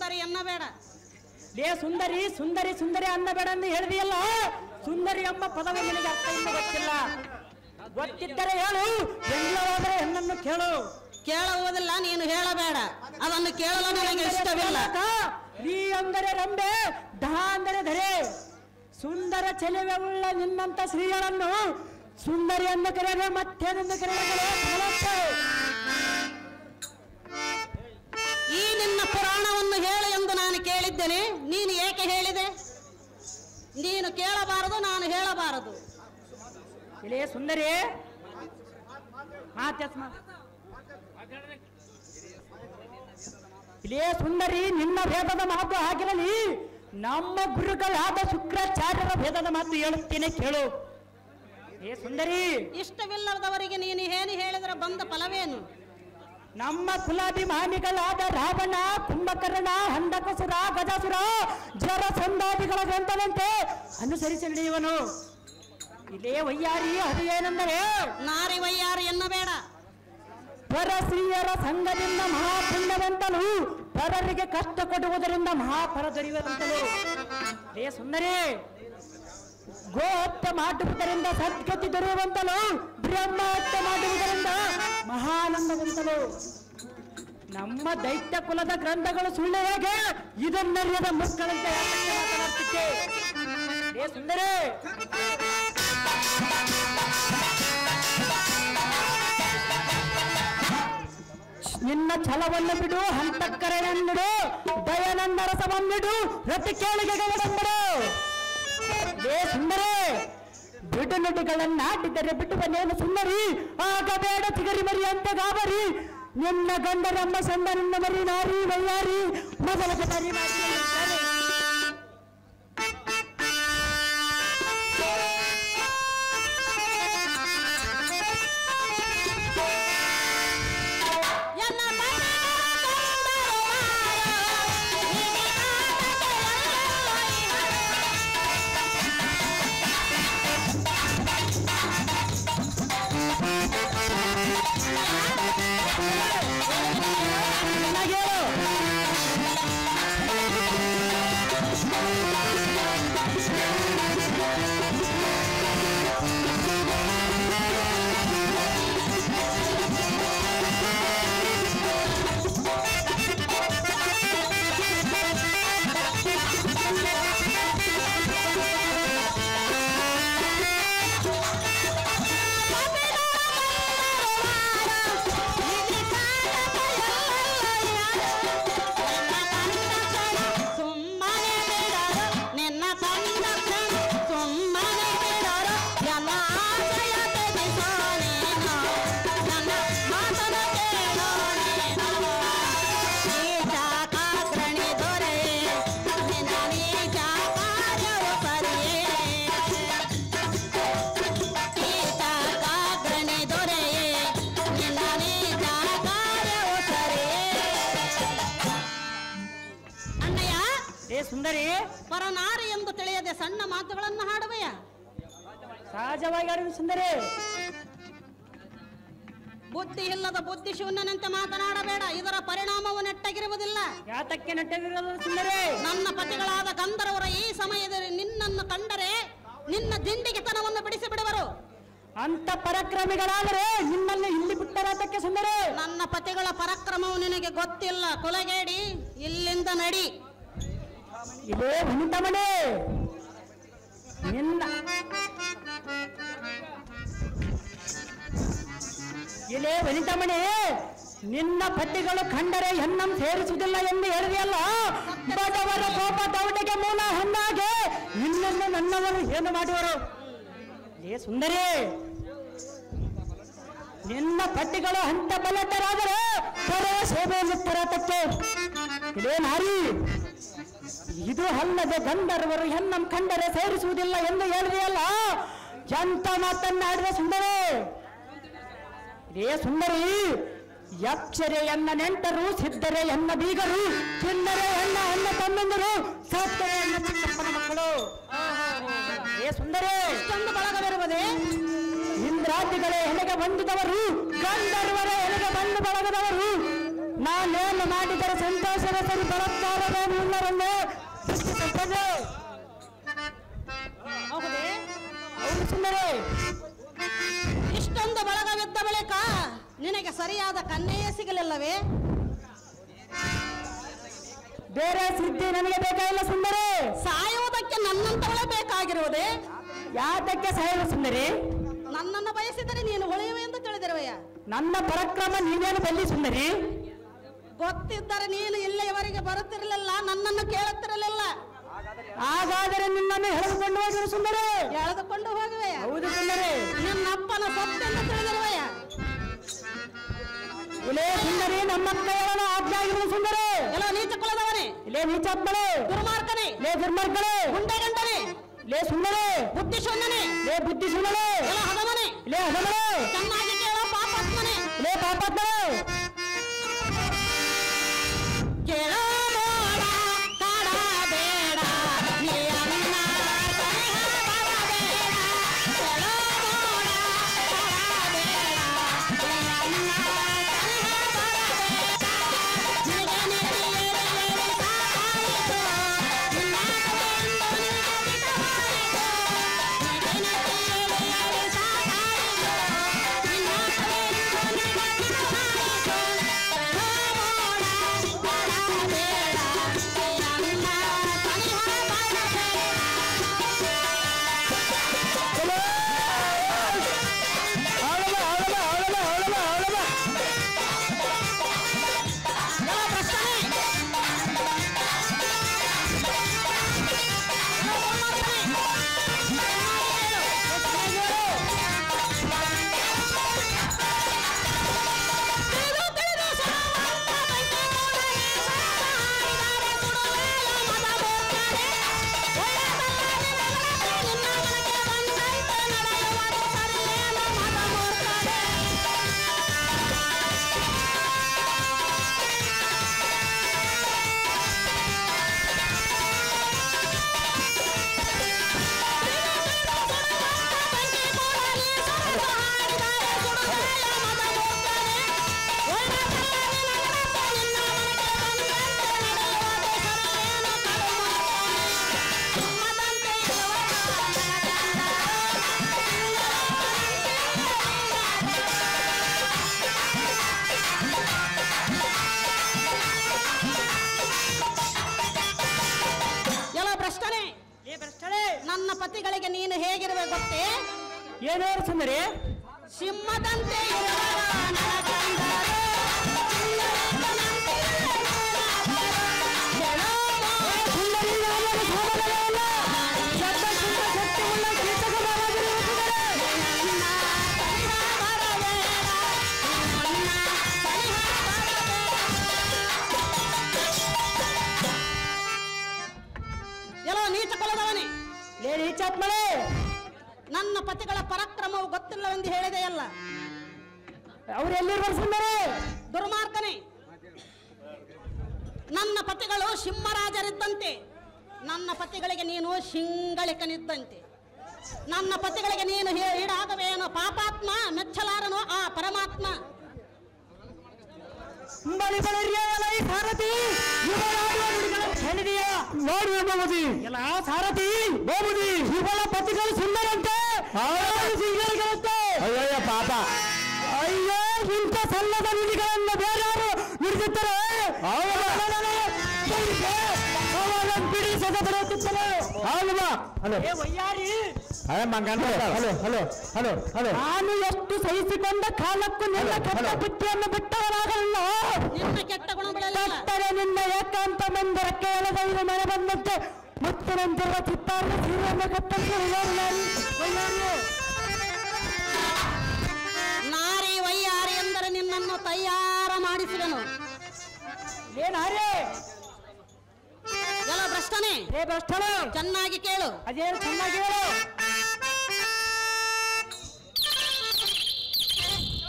ಸುಂದರಿ ಅನ್ನಬೇಡ. ಲೇ ಸುಂದರಿ ಸುಂದರಿ ಸುಂದರಿ ಅನ್ನಬೇಡ ಎಂದು ಹೇಳಿದೆಯಲ್ಲ. ಸುಂದರಿ ಎಂಬ ಪದವೇ ನಿನಗೆ ಅರ್ಥ ಇಲ್ಲ, ಗೊತ್ತಿಲ್ಲ. ಗೊತ್ತಿದ್ದರೆ ಹೇಳು, ಎಲ್ಲವಾದರೆ ಹೆಣ್ಣನ್ನು ಕೇಳು. ಕೇಳುವುದಿಲ್ಲ, ನೀನು ಹೇಳಬೇಡ. ಅದನ್ನು ಕೇಳಲು ನನಗೆ ಇಷ್ಟವಿಲ್ಲ. ರೀ ಅಂದರೆ ರಂಬೆ, ಧ ಅಂದರೆ ಧರೆ. ಸುಂದರ ಚೆಲುವೆ ಉಳ್ಳ ನಿನ್ನಂತ ಸ್ತ್ರೀಗಳನ್ನು ಸುಂದರಿಯನ್ನು ಕರೆಯದೆ ಮತ್ತೇನೆಂದು ಕರೆಯದೆ. ಈ ನಿನ್ನ ಪುರಾಣವನ್ನು ಹೇಳು ಎಂದು ನಾನು ಕೇಳಿದ್ದೇನೆ. ನೀನು ಏಕೆ ಹೇಳಿದೆ? ನೀನು ಕೇಳಬಾರದು, ನಾನು ಹೇಳಬಾರದು. ಇಲ್ಲೇ ಸುಂದರಿ ಇಲ್ಲೇ ಸುಂದರಿ, ನಿನ್ನ ಭೇದದ ಮಾತು ಹಾಕಿರಲಿ. ನಮ್ಮ ಗುರುಗಳಾದ ಶುಕ್ರಾಚಾರ್ಯರ ಭೇದದ ಮಾತು ಹೇಳುತ್ತೇನೆ, ಕೇಳು. ಏ ಸುಂದರಿ, ಇಷ್ಟವಿಲ್ಲದವರಿಗೆ ನೀನು ಏನು ಹೇಳಿದರೆ ಬಂದ ಫಲವೇನು? ನಮ್ಮ ಕುಲಾಭಿಮಾನಿಗಳಾದ ರಾವಣ, ಕುಂಭಕರ್ಣ, ಹಂದಕಸುರ, ಗಜಸುರ, ಜರಸಂಧಾದಿಗಳ ಗ್ರಂಥದಂತೆ ಅನುಸರಿಸಿ ನಡೆಯುವನು. ಇಲ್ಲೇ ವಯ್ಯಾರಿ, ಅದು ಏನೆಂದರೆ ನಾರಿ ವಯ್ಯಾರಿ ಎನ್ನಬೇಡ. ಪರಸ್ತ್ರೀಯರ ಸಂಘದಿಂದ ಮಹಾಪುಣ್ಯವಂತನು, ಪರರಿಗೆ ಕಷ್ಟ ಕೊಡುವುದರಿಂದ ಮಹಾಫಲ ದೊರೆಯುವಂತನು. ಏ ಸುಂದರಿ, ಗೋಹತ್ಯೆ ಮಾಡುವುದರಿಂದ ಸದ್ಗತಿ ದೊರೆಯುವಂತನು, ಬ್ರಹ್ಮಹತ್ಯೆ ಮಾಡುವುದರಿಂದ ಮಹಾನಂದವಂತನು. ನಮ್ಮ ದೈತ್ಯ ಕುಲದ ಗ್ರಂಥಗಳು ಸುಳ್ಳು ಹೇಗೆ? ಇದನ್ನರಿಯದ ಮಕ್ಕಳಂತೆ ಮಾತನಾಡ್ತಿದ್ದೆ. ಏ ಸುಂದರಿ, ನಿನ್ನ ಛಲವನ್ನು ಬಿಡು, ಹಂತಕರಣೆನ್ನಿಡು, ದಯಾನಂದ ರಸವನ್ನಿಡು, ರತಿ ಕೇಳಿಗೆಗಳನ್ನಿಡು. ಏ ಸುಂದರಿ, ಬಿಡು ನುಡಿಗಳನ್ನಾಡಿದರೆ ಬಿಡುವನೇನು ಸುಂದರಿ? ಆಗ ಬೇಡ ತಿಗರಿ ಮರಿ ಅಂತ ಗಾಬರಿ. ನಿನ್ನ ಗಂಡರಮ್ಮ ಸಂದ ನಿನ್ನ ಮರಿ ನಾರಿ ವಯ್ಯಾರಿ ಮೊದಲ ಮರಿ ಮಾಡಿ. ಸುಂದರಿ, ಪರನಾರಿ ಎಂದು ತಿಳಿಯದೆ ಸಣ್ಣ ಮಾತುಗಳನ್ನು ಹಾಡುವೆಯ? ಸಹಜವಾಗಿ ಆಡಿದ ಸುಂದರಿ. ಬುದ್ಧಿ ಇಲ್ಲದ ಬುದ್ಧಿ ಶೂನ್ಯನಂತೆ ಮಾತನಾಡಬೇಡ. ಇದರ ಪರಿಣಾಮವು ನೆಟ್ಟಗಿರುವುದಿಲ್ಲ. ಯಾತಕ್ಕೆ ನೆಟ್ಟಗಿರುವುದು ಸುಂದರಿ? ನನ್ನ ಪತಿಗಳಾದ ಗಂಧರ್ವರ ಈ ಸಮಯದಲ್ಲಿ ನಿನ್ನನ್ನು ಕಂಡರೆ ನಿನ್ನ ದಿಂಡಿಗೆತನವನ್ನು ಬಿಡಿಸಿ ಬಿಡುವರು. ಅಂತ ಪರಾಕ್ರಮಿಗಳಾದರೆ ನಿಮ್ಮನ್ನು ಇಲ್ಲಿ ಬಿಟ್ಟರಾತಕ್ಕೆ ಸುಂದರಿ? ನನ್ನ ಪತಿಗಳ ಪರಾಕ್ರಮವು ನಿನಗೆ ಗೊತ್ತಿಲ್ಲ. ಕುಲಗೇಡಿ, ಇಲ್ಲಿಂದ ನಡಿ. ಇದೇ ವನಿತಮಣೆ, ನಿನ್ನ ಇಲ್ಲೇ ವನಿತಮಣೆ, ನಿನ್ನ ಪತಿಗಳು ಕಂಡರೆ ಹೆಣ್ಣಂ ಸೇರಿಸುವುದಿಲ್ಲ ಎಂದು ಹೇಳಿದೆಯಲ್ಲ. ಬಡವರ ಕೋಪ ದೌಡಿಗೆ ಮೂಲ ಹೊಂದಾಗೆ ನಿನ್ನನ್ನು ನನ್ನವರು ಏನು ಮಾಡುವರು? ಏ ಸುಂದರಿ, ನಿನ್ನ ಪತಿಗಳು ಹಂತ ಬಲತರಾದರೆ ಪರ ಸೇವೆಯಲ್ಲಿ ತರತಕ್ಕೆ. ಇದೇ ನಾರಿ, ಇದು ಅಲ್ಲದೆ ಗಂಧರ್ವರು ಹೆಣ್ಣಂ ಕಂಡರೆ ಸೇರಿಸುವುದಿಲ್ಲ ಎಂದು ಹೇಳಿದೆಯಲ್ಲ. ಎಂತ ಮಾತನ್ನಾಡಿದ ಸುಂದರಿ? ಇದೇ ಸುಂದರಿ, ಯಕ್ಷರೆ ಎನ್ನ ನೆಂಟರು, ಸಿದ್ಧರೆ ಎನ್ನ ಬೀಗರು, ಚಿನ್ನರೆ ಎನ್ನ ಅಣ್ಣ ತಮ್ಮಂದರು, ಸತ್ತರೆ ಎನ್ನ ಚಿಕ್ಕಪ್ಪನ ಮಕ್ಕಳು. ಏ ಸುಂದರಿ, ಇಷ್ಟೊಂದು ಬಳಗವಿರುವುದೇ? ಇಂದ್ರಾದಿಗಳೇ ಎಲೆಗೆ ಬಂದಿದವರು, ಗಂಧರ್ವರೇ ಎಲೆಗೆ ಬಂದು ಬಳಗದವರು, ನಾನೇನು ಮಾಡಿದರೆ ಸಂತೋಷದ ಸರಿ ಬರುತ್ತಾರೇ ಎಲ್ಲರನ್ನು ಸೃಷ್ಟಿಸುತ್ತದೆ. ಹೌದೇ? ಹೌದು ಸುಂದರಿ. ಇಷ್ಟೊಂದು ಬಳಗವಿದ್ದ ಬಳಿಕ ನಿನಗೆ ಸರಿಯಾದ ಕನ್ಯೆಯೇ ಸಿಗಲಿಲ್ಲವೇ? ಬೇರೆ ಸಿದ್ಧಿ ನನಗೆ ಬೇಕಾಗಿಲ್ಲ ಸುಂದರಿ. ಸಾಯುವುದಕ್ಕೆ ನನ್ನಂತವಳೇ ಬೇಕಾಗಿರುವುದೇ? ಯಾತಕ್ಕೆ ಸಾಯಲು ಸುಂದರಿ? ನನ್ನನ್ನು ಬಯಸಿದರೆ ನೀನು ಉಳಿಯುವೆ ಎಂದು ತಿಳಿದಿರುವೆಯ? ನನ್ನ ಪರಾಕ್ರಮ ನೀನೇನು ಬಲ್ಲಿ ಸುಂದರಿ? ಗೊತ್ತಿದ್ದರೆ ನೀನು ಇಲ್ಲಿಯವರೆಗೆ ಬರುತ್ತಿರಲಿಲ್ಲ, ನನ್ನನ್ನು ಕೇಳುತ್ತಿರಲಿಲ್ಲ. ಹಾಗಾದರೆ ನಿನ್ನನ್ನು ಎಳೆದುಕೊಂಡು ಹೋಗಿರು ಸುಂದರಿ. ಎಳೆದುಕೊಂಡು ಹೋಗುವೆಯ? ಹೌದು ಸುಂದರಿ. ನಿನ್ನಪ್ಪನ ಸತ್ತೆಂದು ತಿಳಿದಿರುವೆಯ? ಇಲ್ಲೇ ಸುಂದರಿ, ನಮ್ಮ ಕೈಯನ್ನು ಆಜ್ಞೆ ಆಗಿರುವ ಸುಂದರಿ. ಎಲ್ಲ ನೀಚ ಕುಲದವನೇ, ಇಲ್ಲೇ ನೀಚಾತ್ಮಳೆ, ದುರ್ಮಾರ್ಗನೇ, ಲೇ ದುರ್ಮಾರ್ಗಳೆ, ಗುಂಡೆಗಂಡನೇ, ಲೇ ಸುಂದರಿ, ಬುದ್ಧಿ ಶೂನ್ಯನೇ, ಲೇ ಬುದ್ಧಿ ಸುಂದರಿ, ಎಲ್ಲ ಹದಮನೆ, ಲೇ ಹದಮಳೆ, ಚೆನ್ನಾಗಿ ಕೇಳೋ ಪಾಪಾತ್ಮನೆ, ಲೇ ಪಾಪಾತ್ಮಳೆ. ಕೇಳೋ ಮೋಡ ಕಾಡಬೇಡ, ನೀ ಅನ್ನ ಸನಿಹ ಬರಬೇಡ. ಕೇಳೋ ಮೋಡ ಕಾಡಬೇಡ, ನೀ ಅನ್ನ ಸನಿಹ ಬರಬೇಡ. ನಿನಗೆ ನೆರೆಯೇರಿ ಸಾಕಾಯಿತು, ನಿನ್ನ ಕಡೆಯಿಂದ ನಿನಗೆ ಬಿಡಬಾರದು. ನಿನಗೆ ನೆರೆಯೇರಿ ಸಾಕಾಯಿತು, ನಿನ್ನ ಕಡೆಯಿಂದ ನಿನಗೆ ಬಿಡಬಾರದು. ಕೇಳೋ ಮೋಡ ಕಾಡಬೇಡ, ನೀ ಅನ್ನ ಸನಿಹ ಬರಬೇಡ. ಯಾವ ಪ್ರಶ್ನೆ? ಎಲ್ಲ ಭ್ರಷ್ಟನೇ, ಲೇ ಭ್ರಷ್ಟಳೆ, ನನ್ನ ಪತಿಗಳಿಗೆ ನೀನು ಹೇಗಿರುವೆ ಗೊತ್ತೇ? ಏನು ಹೇಳು ಸುಂದರಿ? ಸಿಂಹದಂತೆ ಇರುವವ ನನ್ನ ಕಂಡರೆ, ಸಿಂಹದಂತೆ ಹೇಳೋ ಸುಂದರಿ, ನಾನೇನು ಸೋದರನಲ್ಲ. ಶಬ್ದಕ್ಕಿಂತ ಶಕ್ತಿಯುಳ್ಳ ಕೀಟಕನಾಗಿರುವ ಸುಂದರಿ. ನನ್ನ ಸನಿಹ ಬರಬೇಡ, ನನ್ನ ಸನಿಹ ಬರಬೇಡ. ಎಲ್ಲೋ ನೀಚ ಕುಲದವನೇ, ಲೇ ನೀಚಾತ್ಮಳೆ, ನನ್ನ ಪತಿಗಳ ಪರಾಕ್ರಮವು ಗೊತ್ತಿಲ್ಲವೆಂದು ಹೇಳಿದೆಯಲ್ಲ. ಅವ್ರು ಎಲ್ಲಿರುವ ಸುಂದರಿ? ದುರ್ಮಾರ್ಗನೇ, ನನ್ನ ಪತಿಗಳು ಸಿಂಹರಾಜರಿದ್ದಂತೆ, ನನ್ನ ಪತಿಗಳಿಗೆ ನೀನು ಶಿಂಗಳಿಕನಿದ್ದಂತೆ. ನನ್ನ ಪತಿಗಳಿಗೆ ನೀನು ಈಡಾಗವೇನೋ ಪಾಪಾತ್ಮ, ಮೆಚ್ಚಲಾರನೋ ಆ ಪರಮಾತ್ಮ. ಬಳಿ ಬಳಿರಿಯ ಈ ಸಾರಥಿ ಇವಳಾಡುವ ನುಡಿಗಳನ್ನು ಹೇಳಿದೆಯಾ? ನೋಡುವ ಬಾಬುಜಿ. ಎಲ್ಲ ಸಾರಥಿ ಬಾಬುಜಿ, ಇವಳ ಪತಿಗಳು ಸುಂದರಂತೆ, ಅಯ್ಯಯ್ಯ ಪಾಪ, ಅಯ್ಯೋ ಇಂಥ ಸಲ್ಲದ ನುಡಿಗಳನ್ನು ಬೇರೆಯವರು ನುಡಿಸುತ್ತಾರೆ. ಬಿಡಿಸದ ಬರುತ್ತಿದ್ದಾರೆ. ನಾನು ಎಷ್ಟು ಸಹಿಸಿಕೊಂಡ ಕಾಲಕ್ಕೂ ನಿನ್ನ ಕೆಟ್ಟ ಬುದ್ಧಿಯನ್ನು ಬಿಟ್ಟವರಾಗಲ್ಲ. ನಿನ್ನ ಕೆಟ್ಟ ಗುಣಗಳೆಲ್ಲ ಕತ್ತರೆ ನಿನ್ನ ಏಕಾಂತ ಮಂದಿರಕ್ಕೆ ಎಳೆದೈದು ಮನೆ ಬಂದಂತೆ ಮುತ್ತಿನಂತಿರುವ ಚಿತ್ತಾರದ ಸೀರೆಯನ್ನು ಕತ್ತರಿಸಿ ನಾರಿ ವೈಯಾರಿ ಎಂದರೆ ನಿನ್ನನ್ನು ತಯಾರ ಮಾಡಿಸಿದನು. ಏನಾರೇ ಎಲ್ಲ ಭ್ರಷ್ಟನೇ, ಏ ಭ್ರಷ್ಟನ, ಚೆನ್ನಾಗಿ ಕೇಳು. ಅದೇನು ಚೆನ್ನಾಗಿ ಹೇಳು.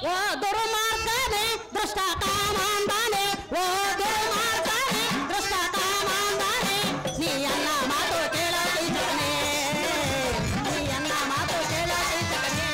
ಓ ದುರ್ಮಾರ್ಗನೇ ದುಷ್ಟ ಕಾಮಾಂಧಾನೆ, ಓ ದುರ್ಮಾರ್ಗನೇ ದುಷ್ಟ ಕಾಮಾಂಧಾನೆ, ನೀ ಅನ್ನ ಮಾತು ಕೇಳೋ ಕೀಚಕನೇ, ನೀ ಅನ್ನ ಮಾತು ಕೇಳೋ ಕೀಚಕನೇ.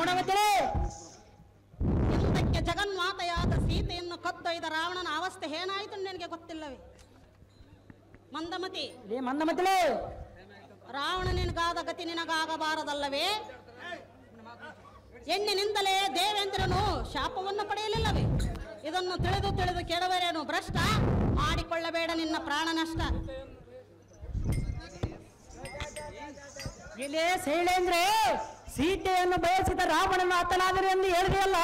ನೋಡವತ್ತೇ ಇಂದಕ್ಕೆ ಜಗನ್ಮಾತೆಯಾದ ಸೀತೆಯನ್ನು ಕದ್ದೊಯ್ದ ರಾವಣನ ಅವಸ್ಥೆ ಏನಾಯಿತು ನಿನಗೆ ಗೊತ್ತಿಲ್ಲವೇ? ಮಂದಮತಿ, ಮಂದಮತಿಲೇ, ರಾವಣನಿಗಾದ ಗತಿ ನಿನಗಾಗಬಾರದಲ್ಲವೇ? ಹೆಣ್ಣಿನಿಂದಲೇ ದೇವೇಂದ್ರನು ಶಾಪವನ್ನು ಪಡೆಯಲಿಲ್ಲವೇ? ಇದನ್ನು ತಿಳಿದು ತಿಳಿದು ಕೆಡವರೇನು ಭ್ರಷ್ಟ? ಮಾಡಿಕೊಳ್ಳಬೇಡ ನಿನ್ನ ಪ್ರಾಣ ನಷ್ಟ. ಇಲ್ಲೇ ಶೈಲೇಂದ್ರ, ಸೀತೆಯನ್ನು ಬಯಸಿದ ರಾವಣನ ಆತನಾದರೆ ಎಂದು ಹೇಳಿದೆಯಲ್ಲ,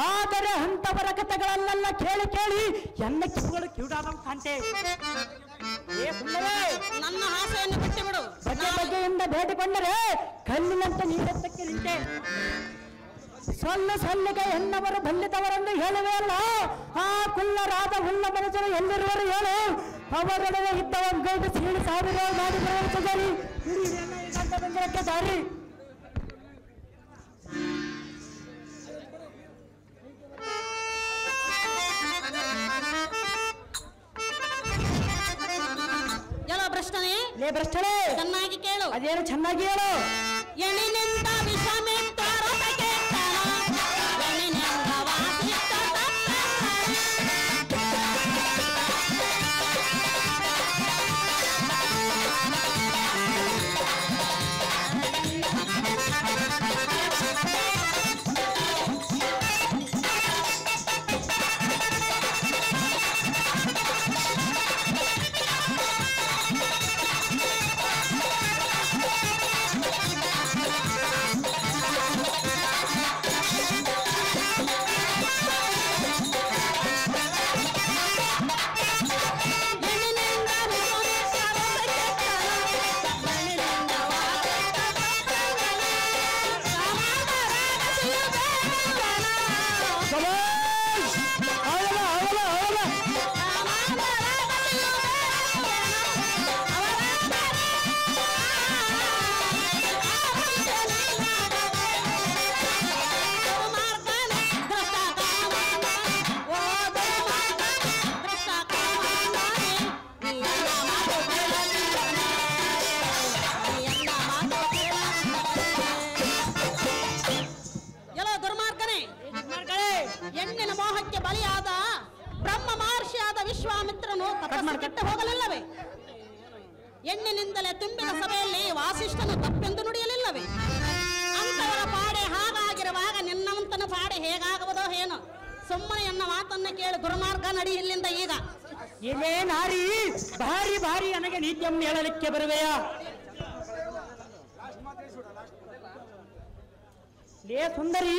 ಆದರೆ ಅಂತವರ ಕಥೆಗಳನ್ನೆಲ್ಲ ಕೇಳಿ ಕೇಳಿ ಎಲ್ಲ ಕಿವುಗಳು ಕಿವುಡಾದವು ಕಾಂತೆ. ನನ್ನ ಆಸೆಯನ್ನು ಬಿಟ್ಟುಬಿಡು. ಬಗೆ ಬಗೆಯಿಂದ ಬೇಡಿಕೊಂಡರೆ ಕಲ್ಲಿನಂತೆ ನೀರೆತ್ತಕ್ಕೆ ನಿಂತೆ. ಸೊಲ್ಲಿಗೆ ಹೆಣ್ಣವರು ಬಂದಿತವರೆಂದು ಹೇಳುವೆ ಅಲ್ಲ, ಆ ಕುಲ್ಲರಾದ ಹುಲ್ಲ ಮನುಷ್ಯರು ಎಲ್ಲಿರುವರು ಹೇಳು? ಅವರೊಡನೆ ಇದ್ದ ಒಗ್ಗಟ್ಟು ಸೀಳಿ ಸಾವಿರ ಮಾಡಿ ಬರುವಲ್ಲಿ ಬಂದಿರಕ್ಕೆ ದಾರಿ. ಎಲ್ಲೋ ಭ್ರಷ್ಟನೇ, ಲೇ ಭ್ರಷ್ಟನೇ, ಚೆನ್ನಾಗಿ ಕೇಳು. ಅದೇನು ಚೆನ್ನಾಗಿ ಹೇಳು. ಎಣಿನಿಂದ ವಿಷಮಿತ್ತ ರಥಕ್ಕೆ ಎಣಿನಿಂದ ವಾಸಿತ್ತ ಹೆಣ್ಣಿನ ಮೋಹಕ್ಕೆ ಬಲಿಯಾದ ಬ್ರಹ್ಮ ಮಹರ್ಷಿಯಾದ ವಿಶ್ವಾಮಿತ್ರನು ತಪಸ್ಸಿಗೆ ಹೋಗಲಿಲ್ಲವೇ? ಹೆಣ್ಣಿನಿಂದಲೇ ತುಂಬಿದ ಸಭೆಯಲ್ಲಿ ವಾಸಿಷ್ಠನು ತಪ್ಪೆಂದು ನುಡಿಯಲಿಲ್ಲವೇ? ಅಂತವರ ಪಾಡೆ ಹಾಗಾಗಿರುವಾಗ ನಿನ್ನವಂತನ ಪಾಡೆ ಹೇಗಾಗುವುದೋ ಏನೋ? ಸುಮ್ಮನೆ ಎನ್ನ ಮಾತನ್ನ ಕೇಳಿ ದುರ್ಮಾರ್ಗ ನಡಿ ಇಲ್ಲಿಂದ ಈಗ. ಇದೇ ನಾರಿ ಭಾರಿ ಭಾರಿ ನನಗೆ ನೀತ್ಯಂ ಹೇಳಲಿಕ್ಕೆ ಬರುವೆಯಾ? ಲೇ ಸುಂದರಿ,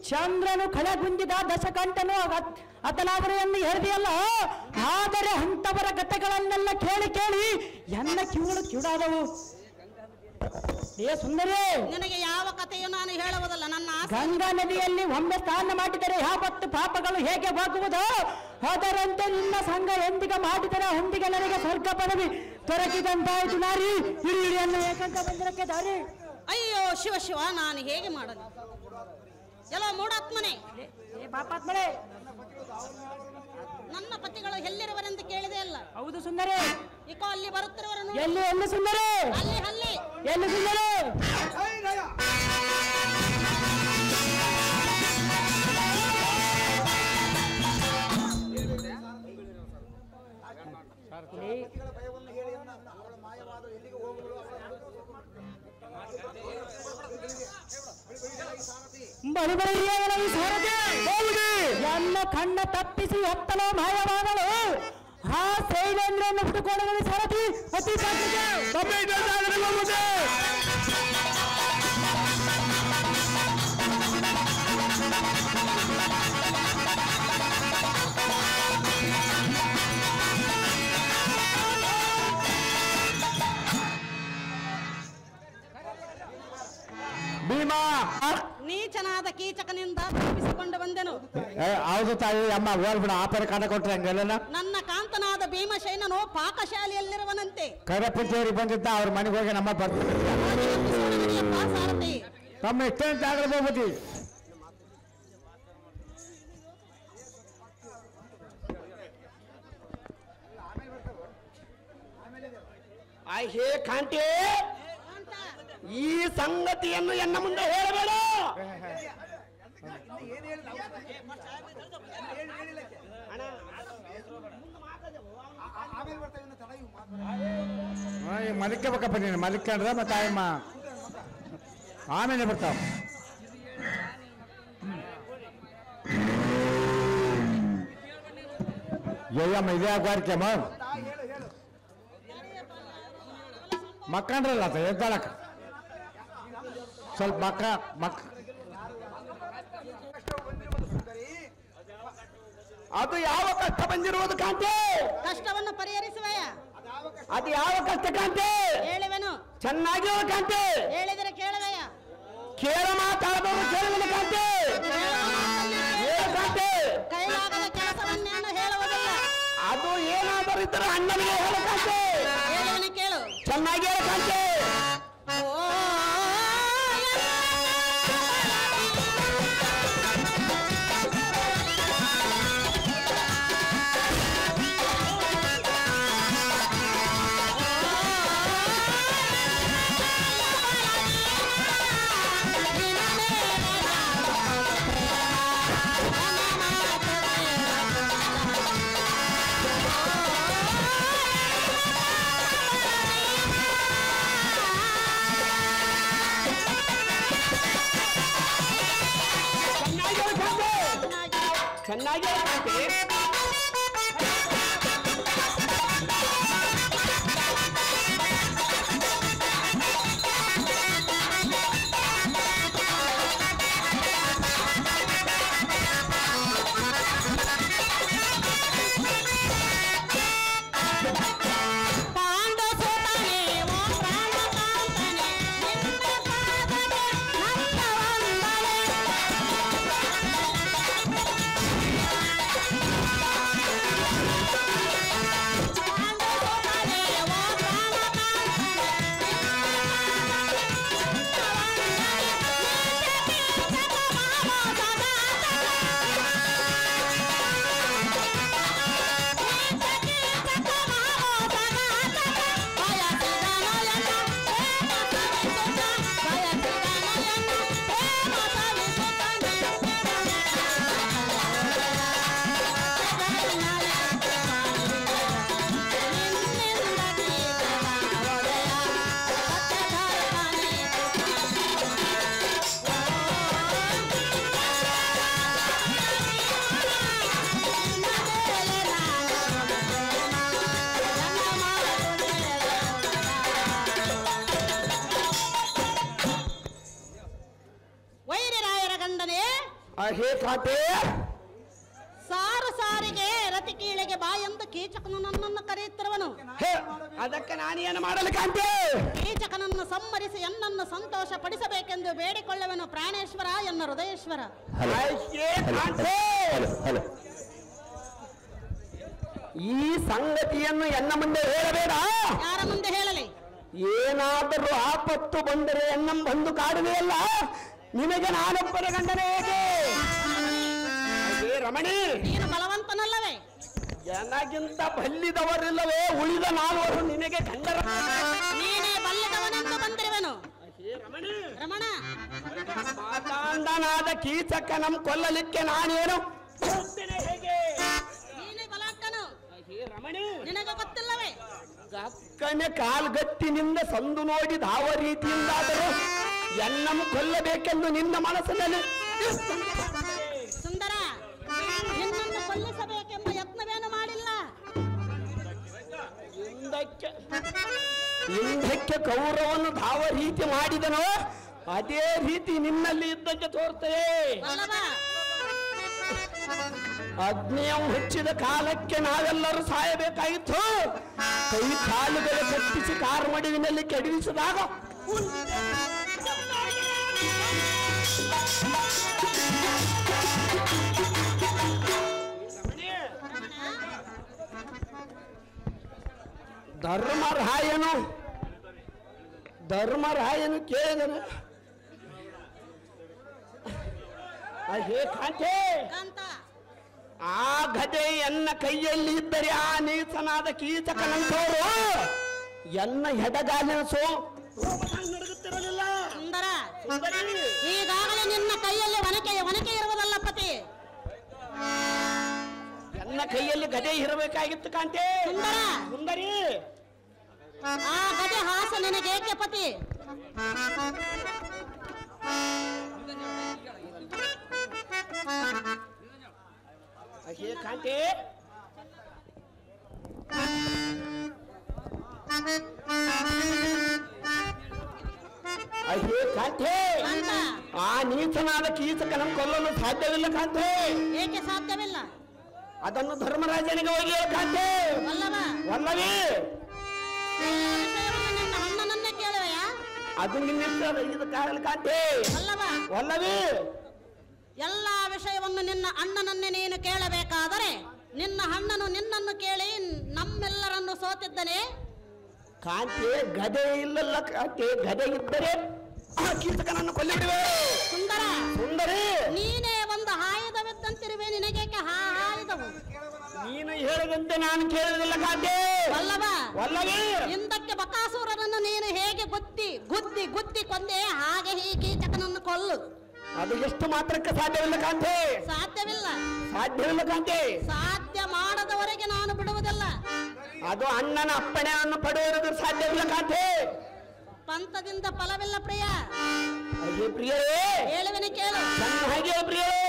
ಚಂದ್ರನು ಕಳೆಗುಂದಿದ ದಶಕಂಠನು ಅತಲಾದರೆ ಎಂದು ಹೇಳಿದೆಯಲ್ಲ, ಆದರೆ ಅಂತವರ ಕಥೆಗಳನ್ನೆಲ್ಲ ಕೇಳಿ ಕೇಳಿ ಎನ್ನ ಕಿವುಗಳು ಕಿವುಡಾದವು. ಲೇ ಸುಂದರಿ, ನಿನಗೆ ಯಾವ ಕಥೆಯು ನಾನು ಹೇಳುವುದಲ್ಲ. ನನ್ನ ಗಂಗಾ ನದಿಯಲ್ಲಿ ಒಮ್ಮೆ ಸ್ನಾನ ಮಾಡಿದರೆ ಯಾವತ್ತು ಪಾಪಗಳು ಹೇಗೆ ಹೋಗುವುದೋ ಅದರಂತೆ ನಿನ್ನ ಸಂಘ ಎಂದಿಗೆ ಮಾಡಿದರೆ ಹೊಂದಿಗೆ ನನಗೆ ಸ್ವರ್ಗ ಪದವಿ ದೊರಕಿದಂತಾಯಿತು. ನಾರಿ, ಇಡಿ ಇಡಿಯನ್ನು ಏಕಾಂತ ಬಂದಿರಕ್ಕೆ ದಾರಿ. ಅಯ್ಯೋ ಶಿವ ಶಿವ, ನಾನು ಹೇಗೆ ಮಾಡಲಿ? ಎಲ್ಲ ಮೂಢಾತ್ಮನೆ, ಪಾಪಾತ್ಮಳೆ, ನನ್ನ ಪತಿಗಳು ಎಲ್ಲಿರುವರೆಂದು ಕೇಳಿದೆ ಅಲ್ಲ? ಹೌದು ಸುಂದರಿ. ಇಕೋ ಅಲ್ಲಿ ಬರುತ್ತಿರುವರನ್ನು. ಎಲ್ಲಿ ಎಲ್ಲಿ ಸುಂದರಿ? ಅಲ್ಲಿ ಅಲ್ಲಿ ಎಲ್ಲಿ ಸುಂದರಿ? ಎಲ್ಲ ಕಣ್ಣ ತಪ್ಪಿಸಿ ಹತ್ತಲೋ ಮಾಯವಾದಳು ಆ ಶೈಲೇಂದ್ರನ್ನು ಹುಡುಕೋಣಗಳು ಸಾರಥಿ ಅತಿ ಭೀಮಾ, ನೀಚನಾದ ಕೀಚಕನಿಂದ ತಪ್ಪಿಸಿಕೊಂಡು ಬಂದೆನು. ಹೌದು ತಾಯಿ, ಅಮ್ಮ ಹೋಗ್ಬಿಡ. ಆಪರ ಕಾಣ ಕೊಟ್ರೆ ಹಂಗೆಲ್ಲ. ನನ್ನ ಕಾಂತನಾದ ಭೀಮಸೇನನು ಪಾಕಶಾಲೆಯಲ್ಲಿರುವನಂತೆ. ಕರಪಿಚೇರಿ ಬಂದಿದ್ದ, ಅವ್ರ ಮನೆಗೆ ಹೋಗಿ ನಮ್ಮ ಬರ್ತಾರೆ. ಸಾರಥಿ, ತಮ್ಮ ಎಷ್ಟೇನು ಜಾಗ್ರತೆ ಹೋಗ್ಬಿಟ್ಟು ಹೇ ಕಾಂಟಿ, ಈ ಸಂಗತಿಯನ್ನು ಎನ್ನ ಮುಂದೆ ಹೇಳಬೇಡ. ಮಲಿಕಬೇಕಪ್ಪ ನೀನು ಮಲಿಕಂಡ್ರೆ ಮತ್ತೆ ಆಯಮ್ಮ ಆಮೇಲೆ ಬರ್ತಾವ. ಏಯಮ್ಮ ಇದೇ ಆಗ್ವಾರ್ಕೆಮ್ಮ ಮಕ್ಕಂಡ್ರಲ್ಲ ಎದ್ದಾಳಕ್ಕ ಸ್ವಲ್ಪ ಅದು ಯಾವ ಕಷ್ಟ ಬಂದಿರುವುದು ಕಾಂತೆ? ಕಷ್ಟವನ್ನು ಪರಿಹರಿಸುವಯ. ಅದು ಯಾವ ಕಷ್ಟ ಕಾಂತೆ? ಹೇಳುವೆನು. ಚೆನ್ನಾಗಿರೋ ಕಾಂತೆ. ಹೇಳಿದರೆ ಕೇಳುವೆಯ. ಕೇಳ ಮಾತಾಡೋದು ಕೇಳುವನು ಕಾಂತೆ. ಕಾಂತೆ ಕೈಲಾಗದ ಕೆಲಸವನ್ನೇನು ಹೇಳುವುದಿಲ್ಲ. ಅದು ಏನಾದರೂ ಇದ್ದರೆ ಅಣ್ಣನಿಗೆ ಹೇಳ ಕಾಂತೆ. ಹೇಳುವನು ಕೇಳು. ಚೆನ್ನಾಗಿ ಹೇಳ ಕಾಂತೆ. ಚೆನ್ನಾಗಿ ಸಾರು ಸಾರಿಗೆ ರತಿ ಕೀಳೆಗೆ ಬಾ ಎಂದು ಕೀಚಕನು ನನ್ನನ್ನು ಕರೆಯುತ್ತಿರುವನು. ಅದಕ್ಕೆ ನಾನೇನು ಮಾಡಲು ಕಾಂತೆ? ಕೀಚಕನನ್ನು ಸಂಹರಿಸಿ ಎನ್ನನ್ನು ಸಂತೋಷ ಪಡಿಸಬೇಕೆಂದು ಬೇಡಿಕೊಳ್ಳುವನು ಪ್ರಾಣೇಶ್ವರ ಎನ್ನ ಹೃದಯೇಶ್ವರ. ಈ ಸಂಗತಿಯನ್ನು ಎನ್ನ ಮುಂದೆ ಹೇಳಬೇಡ. ಯಾರ ಮುಂದೆ ಹೇಳಲಿ? ಏನಾದರೂ ಆಪತ್ತು ಬಂದರೆ ಎನ್ನ ಬಂದು ಕಾಡುವೆಯಲ್ಲ, ನಿನಗೆ ನಾನೊಬ್ಬರ ಗಂಡನೇ ಹೇಗೆ? ರಮಣಿ, ನೀನು ಬಲವಂತನಲ್ಲವೇ? ನನಗಿಂತ ಬಲ್ಲಿದವರಿಲ್ಲವೇ ಉಳಿದ ನಾಲ್ವರು ನಿನಗೆ ಗಂಡರ? ನೀನೇ ಬಲ್ಲಿದವನೆಂದು ಬಂದಿರುವೆನು. ರಮಣ, ಮಾತಾಂಡನಾದ ಕೀಚಕ ನಮ್ ಕೊಲ್ಲಲಿಕ್ಕೆ ನಾನೇನು ಹೇಗೆ? ನೀನೇ ಬಲಾಟನು. ನಿನಗೆ ಗೊತ್ತಿಲ್ಲವೇ? ಅಕ್ಕನೆ ಕಾಲ್ಗಟ್ಟಿನಿಂದ ಸಂದು ನೋಡಿ ಧಾವ ರೀತಿಯಿಂದಾದರೂ ಎನ್ನನ್ನು ಕೊಲ್ಲಬೇಕೆಂದು ನಿನ್ನ ಮನಸ್ಸಿನಲ್ಲಿ ಸುಂದರ, ನಿನ್ನನ್ನು ಕೊಲ್ಲಿಸಬೇಕೆಂಬ ಯತ್ನವೇನು ಮಾಡಿಲ್ಲ. ಹಿಂದಕ್ಕೆ ಕೌರವನ್ನು ಧಾವ ರೀತಿ ಮಾಡಿದನೋ ಅದೇ ರೀತಿ ನಿನ್ನಲ್ಲಿ ಇದ್ದಂತೆ ತೋರ್ತದೆ. ಅಗ್ನಿಯಂ ಹೆಚ್ಚಿದ ಕಾಲಕ್ಕೆ ನಾವೆಲ್ಲರೂ ಸಾಯಬೇಕಾಗಿತ್ತು. ಕೈ ಕಾಲುಗಳು ಕಟ್ಟಿಸಿ ಕಾರು ಮಡುವಿನಲ್ಲಿ ಕೆಡವಿಸಿದಾಗ ಧರ್ಮರಾಯನು ಕೇಳಿದನು, ಹೇ ಕಾಂತೆ, ಆ ಗದೆ ಎನ್ನ ಕೈಯಲ್ಲಿ ಇದ್ದರೆ ಆ ನೀಚನಾದ ಕೀಚಕನಂತವರು ಎನ್ನ ಎಡಗಾಲಿನ ನಡುಗುತ್ತಿರಲಿಲ್ಲ. ಈಗಾಗಲೇ ನಿನ್ನ ಕೈಯಲ್ಲಿ ಒನಕೆ ಇರುವುದಲ್ಲ ಪತಿ. ನನ್ನ ಕೈಯಲ್ಲಿ ಗದೆ ಇರಬೇಕಾಗಿತ್ತು ಕಾಂತೆ. ಸುಂದರ, ಸುಂದರಿ, ಆ ಗದೆ ಹಾಸ ನಿನಗೇಕೆ ಪತಿ? ಅಹೇ ಕಾಂತೆ, ಅಹೇ ಕಾಂತೆ, ಅಂತ ಆ ನೀಚನಾದ ಕೀಚಕನನ್ನು ಕೊಲ್ಲಲು ಸಾಧ್ಯವಿಲ್ಲ ಕಾಂತೆ. ಏಕೆ ಸಾಧ್ಯವಿಲ್ಲ? ಅದನ್ನು ಧರ್ಮರಾಜನಿಗೆ ಹೋಗಿ ಹೇಳು ಕಾಂತೆ. ವಲ್ಲಭ, ವಲ್ಲವೇ, ಎಲ್ಲ ವಿಷಯವನ್ನು ನಿನ್ನ ಅಣ್ಣನನ್ನೇ ಕೇಳುವೆಯಾ? ಅದು ನಿನ್ನ ಕಾರಣ ಕಾಂತೆ. ವಲ್ಲಭ, ವಲ್ಲವೇ, ಎಲ್ಲ ವಿಷಯವನ್ನು ನಿನ್ನ ಅಣ್ಣನನ್ನೇ ನೀನು ಕೇಳಬೇಕಾದರೆ ನಿನ್ನ ಅಣ್ಣನು ನಿನ್ನನ್ನು ಕೇಳಿ ನಮ್ಮೆಲ್ಲರನ್ನು ಸೋತಿದ್ದನೆ. ಕಾಂತೆ ಗದೆ ಇಲ್ಲಲ್ಲ ಕಾಂತೆ, ಗದೆ ಇದ್ದರೆ ಆ ಕೀಚಕನನ್ನು ಕೊಲ್ಲಿಬಿಡುವೆ. ಸುಂದರ, ಸುಂದರಿ, ನೀನೇ ಒಂದು ಆಯುಧವಿದ್ದಂತಿರುವೆ, ನಿನಗೇಕೆ ಆಯುಧವು? ನೀನು ಹೇಳಿದಂತೆ ನಾನು ಕೇಳುವುದಿಲ್ಲ ಕಾಂತೆ. ವಲ್ಲಭ, ವಲ್ಲವೇ, ಹಿಂದಕ್ಕೆ ಬಕಾಸುರನನ್ನು ನೀನು ಹೇಗೆ ಗುದ್ದಿ ಕೊಂದೆ, ಹಾಗೆ ಈ ಕೀಚಕನನ್ನು ಕೊಲ್ಲು. ಅದು ಎಷ್ಟು ಮಾತ್ರಕ್ಕೆ ಸಾಧ್ಯವಿಲ್ಲ ಕಾಂತೆ. ಸಾಧ್ಯವಿಲ್ಲ. ಸಾಧ್ಯವಿಲ್ಲ ಕಾಂತೆ. ಸಾಧ್ಯ ಮಾಡದವರೆಗೆ ನಾನು ಬಿಡುವುದಿಲ್ಲ. ಅದು ಅಣ್ಣನ ಅಪ್ಪಣೆಯನ್ನು ಪಡೆಯುವುದು ಸಾಧ್ಯವಿಲ್ಲ ಕಾಂತೆ. ಪಂಥದಿಂದ ಫಲವಿಲ್ಲ ಪ್ರಿಯ. ಹಾಗೆ ಪ್ರಿಯರೇ, ಹೇಳುವೆನೆ ಕೇಳು. ನನ್ನ ಹಾಗೆ ಪ್ರಿಯರೇ,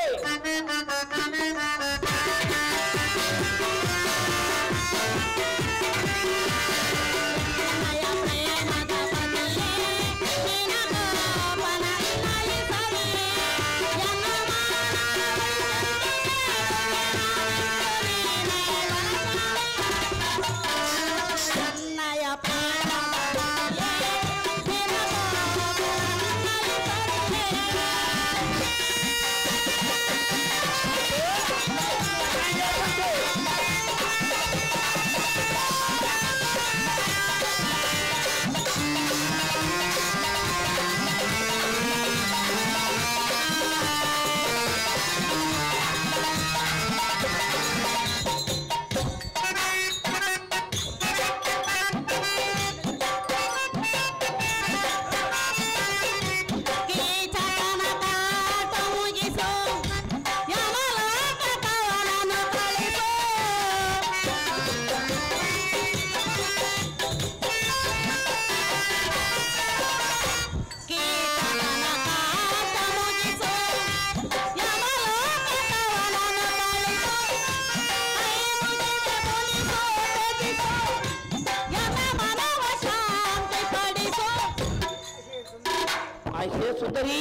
ಸುಂದರಿ,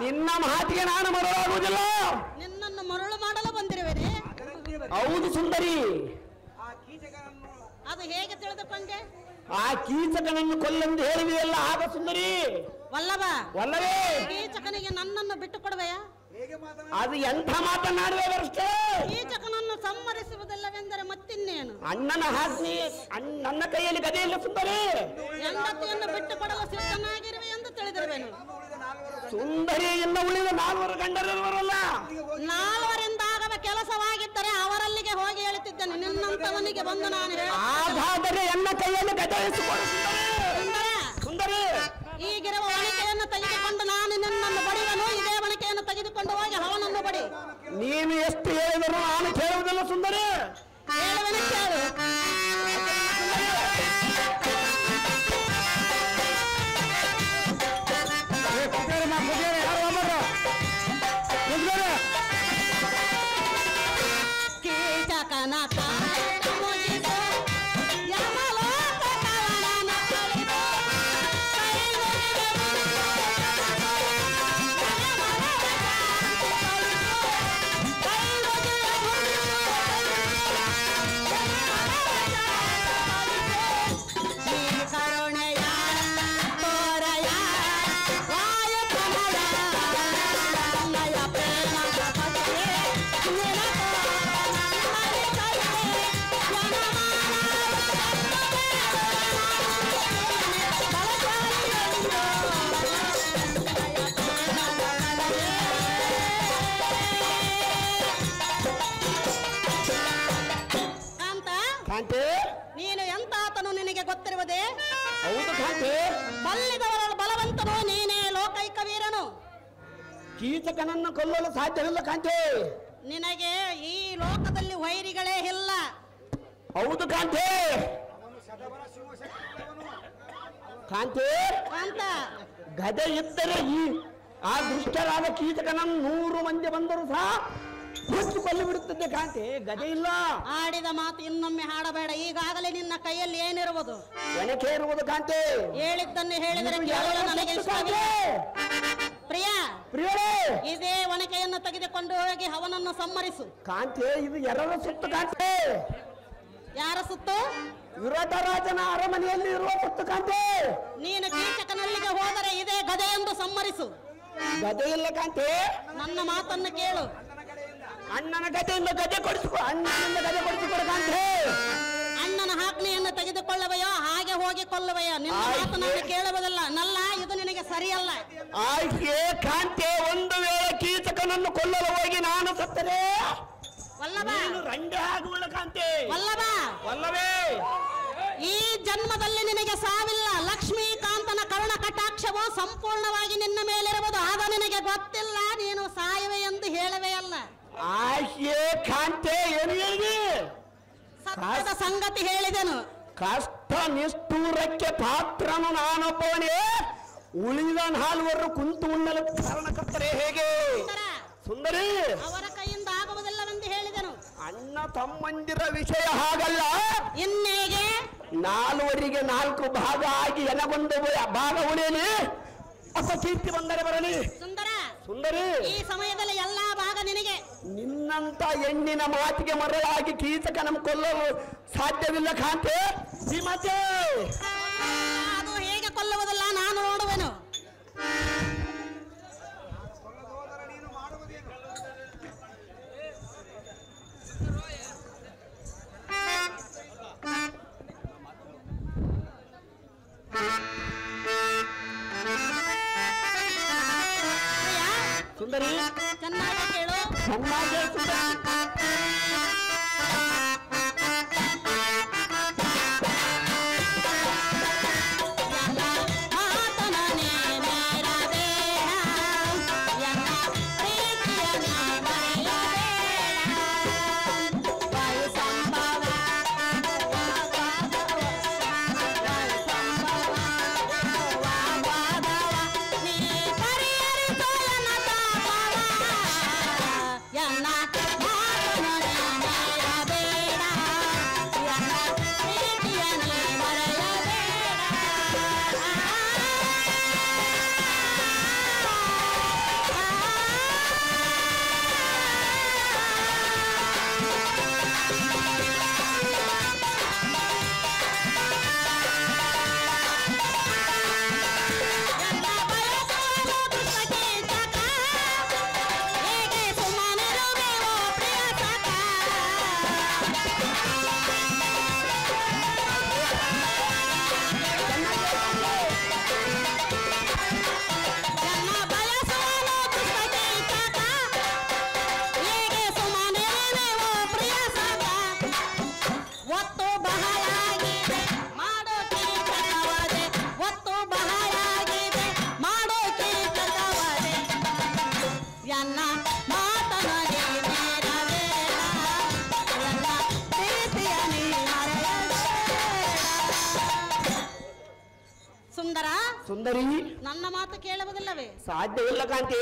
ನಿನ್ನ ಮಾತಿಗೆ ನಾನು ಮರಳಾಗುವುದಿಲ್ಲ. ನಿನ್ನನ್ನು ಮರಳು ಮಾಡಲು ಬಂದಿರುವೆನೆ. ಹೌದು ಸುಂದರಿ. ಅದು ಹೇಗೆ ತಿಳಿದುಕೊಂಡೆ? ಆ ಕೀಚಕನನ್ನು ಕೊಲ್ಲೆಂದು ಹೇಳಿದೆಯಲ್ಲ, ಆಗ ಸುಂದರಿ. ವಲ್ಲಭ, ವಲ್ಲವೇ, ಕೀಚಕನಿಗೆ ನನ್ನನ್ನು ಬಿಟ್ಟು ಕೊಡುವೆಯಾ? ಅದು ಎಂಥ ಮಾತನಾಡುವವರಷ್ಟೇ. ಕೀಚಕನನ್ನು ಸಂಹರಿಸುವುದಿಲ್ಲವೆಂದರೆ ಮತ್ತಿನ್ನೇನು? ಅಣ್ಣನ ಆಜ್ಞೆ, ನನ್ನ ಕೈಯಲ್ಲಿ ಗದೆ ಇಲ್ಲ ಸುಂದರಿ. ಹೆಂಡತಿಯನ್ನು ಬಿಟ್ಟು ಕೊಡಲು ಸಿದ್ಧನಾಗಿರುವೆ ಎಂದು ತಿಳಿದಿರುವೆನು. ಸುಂದರಿ, ಇನ್ನ ಉಳಿದ 4 ಗಂಡರವರಲ್ಲ. 4ರಿಂದಾಗವ ಕೆಲಸವಾಗಿದ್ದರೆ ಅವರಲ್ಲಿಗೆ ಹೋಗಿ ಹೇಳುತ್ತಿದ್ದೇನೆ. ನಿನ್ನಂತವನಿಗೆ ಬಂದು ನಾನು ಹಾಗಾದರೆ ನನ್ನ ಕೈಯಲ್ಲಿ ಗದೆ ಇರಿಸಿಕೊಡು ಸುಂದರ. ಸುಂದರಿ, ಈಗಿರುವ ಒಣಕೆಯನ್ನು ತೆಗೆದುಕೊಂಡು ನಾನು ನಿನ್ನನ್ನು ಬಡಿವನು. ಇದೇ ಒಣಕೆಯನ್ನು ತೆಗೆದುಕೊಂಡು ಹೋಗಿ ಅವನನ್ನು ಬಡಿ. ನೀನು ಎಷ್ಟು ಹೇಳಿದರೂ ನಾನು ಕೇಳುವುದಿಲ್ಲ ಸುಂದರಿ. ಹೇಳುವೆನು ಕೇಳು. ಕೀಚಕನ ಕಾಟ ಮುಗಿದು ಯಮಲೋಕ ಕವನನ ಕಲಿದು ಕೈಗೊಳಿಗೆ ಕರುಣೆಯ ತೋರಯ ವಾಯು ಕಮಲ ನನ್ನಯ ಪ್ರೇಮದ ಕಥೆ ಕಾಂತೆ, ನೀನು ಎಂತಾತನು ನಿನಗೆ ಗೊತ್ತಿರುವುದೇ? ಹೌದು ಕಾಂತೆ. ಬಲ್ಲಿದವರ ಬಲವ ಬಲವಂತನು ನೀನೇ ಲೋಕೈಕ ವೀರನು. ಕೀಚಕನನ್ನು ಕೊಲ್ಲಲು ಸಾಧ್ಯವಿಲ್ಲ ಕಾಂತೆ. ನಿನಗೆ ಈ ಲೋಕದಲ್ಲಿ ವೈರಿಗಳೇ ಇಲ್ಲ. ಹೌದು ಕಾಂತೆ. ಕಾಂತೆ ಕಾಂತ ಗದೆ ಇದ್ದರೆ ಆ ದುಷ್ಟರಾದ ಕೀಚಕನನ್ನು 100 ಮಂದಿ ಬಂದರೂ ಸಹ ಹುಚ್ಚು ಕೊಲ್ಲಿ ಬಿಡುತ್ತದೆ ಕಾಂತೆ. ಗದೆ ಇಲ್ಲ. ಆಡಿದ ಮಾತು ಇನ್ನೊಮ್ಮೆ ಹಾಡಬೇಡ. ಈಗಾಗಲೇ ನಿನ್ನ ಕೈಯಲ್ಲಿ ಏನಿರುವುದು? ಒನಕೆ ಇರುವುದು ಕಾಂತೆ. ಹೇಳಿದ್ದನ್ನು ಹೇಳಿದರೆ ಕೇಳಲು ನನಗೆ ಇಷ್ಟವಿಲ್ಲ. ಪ್ರಿಯ ಪ್ರಿಯರೇ, ಇದೇ ಒನಕೆಯನ್ನು ತೆಗೆದುಕೊಂಡು ಹೋಗಿ ಅವನನ್ನು ಸಮ್ಮರಿಸು. ಕಾಂತೆ ಇದು ಎರರ ಸುತ್ತು ಕಾಂತೆ. ಯಾರ ಸುತ್ತು? ವಿರಾಟರಾಜನ ಅರಮನೆಯಲ್ಲಿ ಇರುವ ಸುತ್ತು ಕಾಂತೆ. ನೀನು ಕೀಚಕನಲ್ಲಿಗೆ ಹೋದರೆ ಇದೇ ಗದೆ ಎಂದು ಸಮ್ಮರಿಸು. ಗದೆ ಇಲ್ಲ ಕಾಂತೆ. ನನ್ನ ಮಾತನ್ನು ಕೇಳು. ಅಣ್ಣನ ಗದೆಯಿಂದ ಗದೆ ಕೊಡಿಸಿಕೊ. ಅಣ್ಣನಿಂದ ಗದೆ ಕೊಡಿಸಿಕೊಡು ಕಾಂತೆ. ಅಣ್ಣನ ಆಜ್ಞೆಯನ್ನು ತೆಗೆದುಕೊಳ್ಳುವೆಯೋ ಹಾಗೆ ಹೋಗಿ ಕೊಲ್ಲುವೆಯೋ? ನಿನ್ನ ಮಾತನ್ನು ಕೇಳುವುದಿಲ್ಲ. ನಲ್ಲ, ಇದು ನಿನಗೆ ಸರಿಯಲ್ಲ. ಆಯ್ಕೆ ಕಾಂತೆ, ಒಂದು ವೇಳೆ ಕೀಚಕನನ್ನು ಕೊಲ್ಲಲು ಹೋಗಿ ನಾನು ಸತ್ತರೆ ವಲ್ಲಭ, ರಂಡೆ ಆಗುವಳ ಕಾಂತೆ. ವಲ್ಲಭ, ವಲ್ಲವೇ, ಈ ಜನ್ಮದಲ್ಲಿ ನಿನಗೆ ಸಾವಿಲ್ಲ. ಲಕ್ಷ್ಮೀಕಾಂತನ ಕರುಣ ಕಟಾಕ್ಷವು ಸಂಪೂರ್ಣವಾಗಿ ನಿನ್ನ ಮೇಲಿರುವುದು. ಆಗ ನಿನಗೆ ಗೊತ್ತಿಲ್ಲ, ನೀನು ಸಾಯುವೆ ಎಂದು ಹೇಳುವೆ ಅಲ್ಲ. ಆಯ್ಕೆ ಕಾಂತೆ, ಏನು ಹೇಳಿ? ಸತ್ಯದ ಸಂಗತಿ ಹೇಳಿದೆನು. ಕಷ್ಟ ನಿಷ್ಠೂರಕ್ಕೆ ಪಾತ್ರನು ನಾನೊಬ್ಬವನೇ. ಉಳಿದ 4 ಕುಂತು ಉಣ್ಣಲು ಕಾರಣಕರ್ತರೆ ಹೇಗೆ? ಸುಂದರಿ, ಅವರ ಕೈಯಿಂದ ಆಗುವುದಿಲ್ಲವೆಂದು ಹೇಳಿದೆನು. ಅಣ್ಣ ತಮ್ಮಂದಿರ ವಿಷಯ ಹಾಗಲ್ಲ. ಇನ್ನೇಗೆ 4 ಭಾಗ ಆಗಿ ಎನಗೊಂದು ಭಾಗ ಉಳಿಯಲಿ. ಅಪಕೀರ್ತಿ ಬಂದರೆ ಬರಲಿ. ಸುಂದರ, ಸುಂದರಿ, ಈ ಸಮಯದಲ್ಲಿ ಎಲ್ಲಾ ಭಾಗ ನಿನಗೆ. ನಿನ್ನಂತ ಹೆಣ್ಣಿನ ಮಾತಿಗೆ ಮರಳಾಗಿ ಕೀಚಕನ ಕೊಲ್ಲಲು ಸಾಧ್ಯವಿಲ್ಲ ಕಾಂತೆ. ಮತ್ತೆ ಅದು ಹೇಗೆ ಕೊಲ್ಲುವುದಿಲ್ಲ ನಾನು ನೋಡುವೆನು. ಸುಂದರಿ, ಚೆನ್ನಾಗಿ ಕೇಳು. ಚೆನ್ನಾಗಿ ಸುಂದರಿ, ನನ್ನ ಮಾತು ಕೇಳುವುದಿಲ್ಲವೇ? ಸಾಧ್ಯವಿಲ್ಲ ಕಾಂತಿ.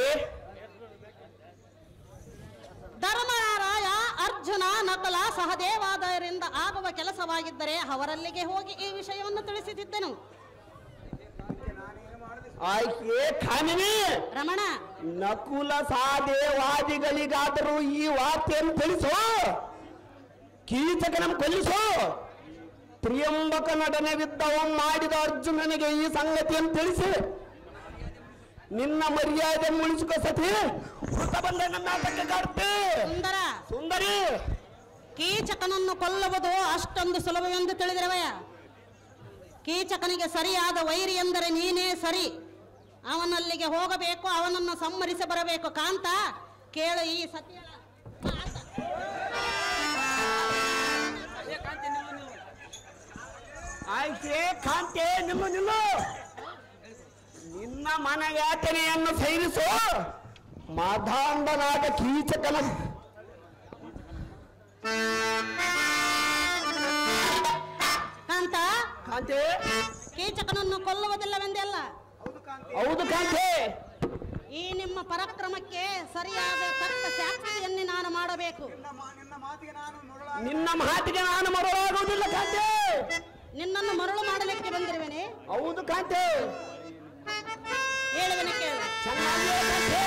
ಧರ್ಮರಾಯ, ಅರ್ಜುನ, ನಕುಲ, ಸಹದೇವಾದರಿಂದ ಆಗುವ ಕೆಲಸವಾಗಿದ್ದರೆ ಅವರಲ್ಲಿಗೆ ಹೋಗಿ ಈ ವಿಷಯವನ್ನು ತಿಳಿಸುತ್ತಿದ್ದೆನು. ಆಯ್ಕೆ ಕಾಮಿನಿ, ರಮಣ, ನಕುಲ ಸಹದೇವಾದಿಗಳಿಗಾದರೂ ಈ ವಾರ್ತೆಯನ್ನು ತಿಳಿಸು. ಕೀಚಕನ ಕೊಲ್ಲಿಸು. ತ್ರಿಯಂಬಕ ನಟನೆವಿದ್ದವ ಮಾಡಿದ ಅರ್ಜುನನಿಗೆ ಈ ಸಂಗತಿಯನ್ನು ತಿಳಿಸಿ ನಿನ್ನ ಮರ್ಯಾದೆ ಉಳಿಸಿಕೊ ಸತಿ. ವೃತ ಬಂದ ನಾಟಕ ಕಾಡ್ತೆ. ಸುಂದರ, ಸುಂದರಿ, ಕೀಚಕನನ್ನು ಕೊಲ್ಲುವುದು ಅಷ್ಟೊಂದು ಸುಲಭವೆಂದು ತಿಳಿದಿರುವೆಯ? ಕೀಚಕನಿಗೆ ಸರಿಯಾದ ವೈರಿ ಎಂದರೆ ನೀನೇ ಸರಿ. ಅವನಲ್ಲಿಗೆ ಹೋಗಬೇಕು, ಅವನನ್ನು ಸಮ್ಮರಿಸಿ ಬರಬೇಕು. ಕಾಂತ, ಕೇಳು ಈ ಸತ್ಯ. ಆಯ್ಕೆ ಕಾಂತೆ, ನಿಲ್ಲು ನಿಲ್ಲು. ನಿನ್ನ ಮನಯಾತನೆಯನ್ನು ಸೈರಿಸು ಮಾಧಾಂಡನಾದ ಕೀಚಕನ ಕಾಂತ ಕಾಂತೆ ಕೀಚಕನನ್ನು ಕೊಲ್ಲುವುದಿಲ್ಲವೆಂದೆಲ್ಲ. ಹೌದು ಕಾಂತೆ. ಈ ನಿಮ್ಮ ಪರಾಕ್ರಮಕ್ಕೆ ಸರಿಯಾದ ತಕ್ಕ ಶಾಸ್ತ್ರಿಯನ್ನೇ ನಾನು ಮಾಡಬೇಕು. ನಿನ್ನ ಮಾತಿಗೆ ನಾನು ಮರಳಾಗುವುದಿಲ್ಲ ಕಾಂತೆ. ನಿನ್ನನ್ನು ಮರಳು ಮಾಡಲಿಕ್ಕೆ ಬಂದಿರುವೆನೆ. ಹೌದು ಕಾಂತೆ. ಹೇಳುವೆನೆ ಕೇಳು. ಚೆನ್ನಾಗಿಯೇ ಕಾಂತೆ.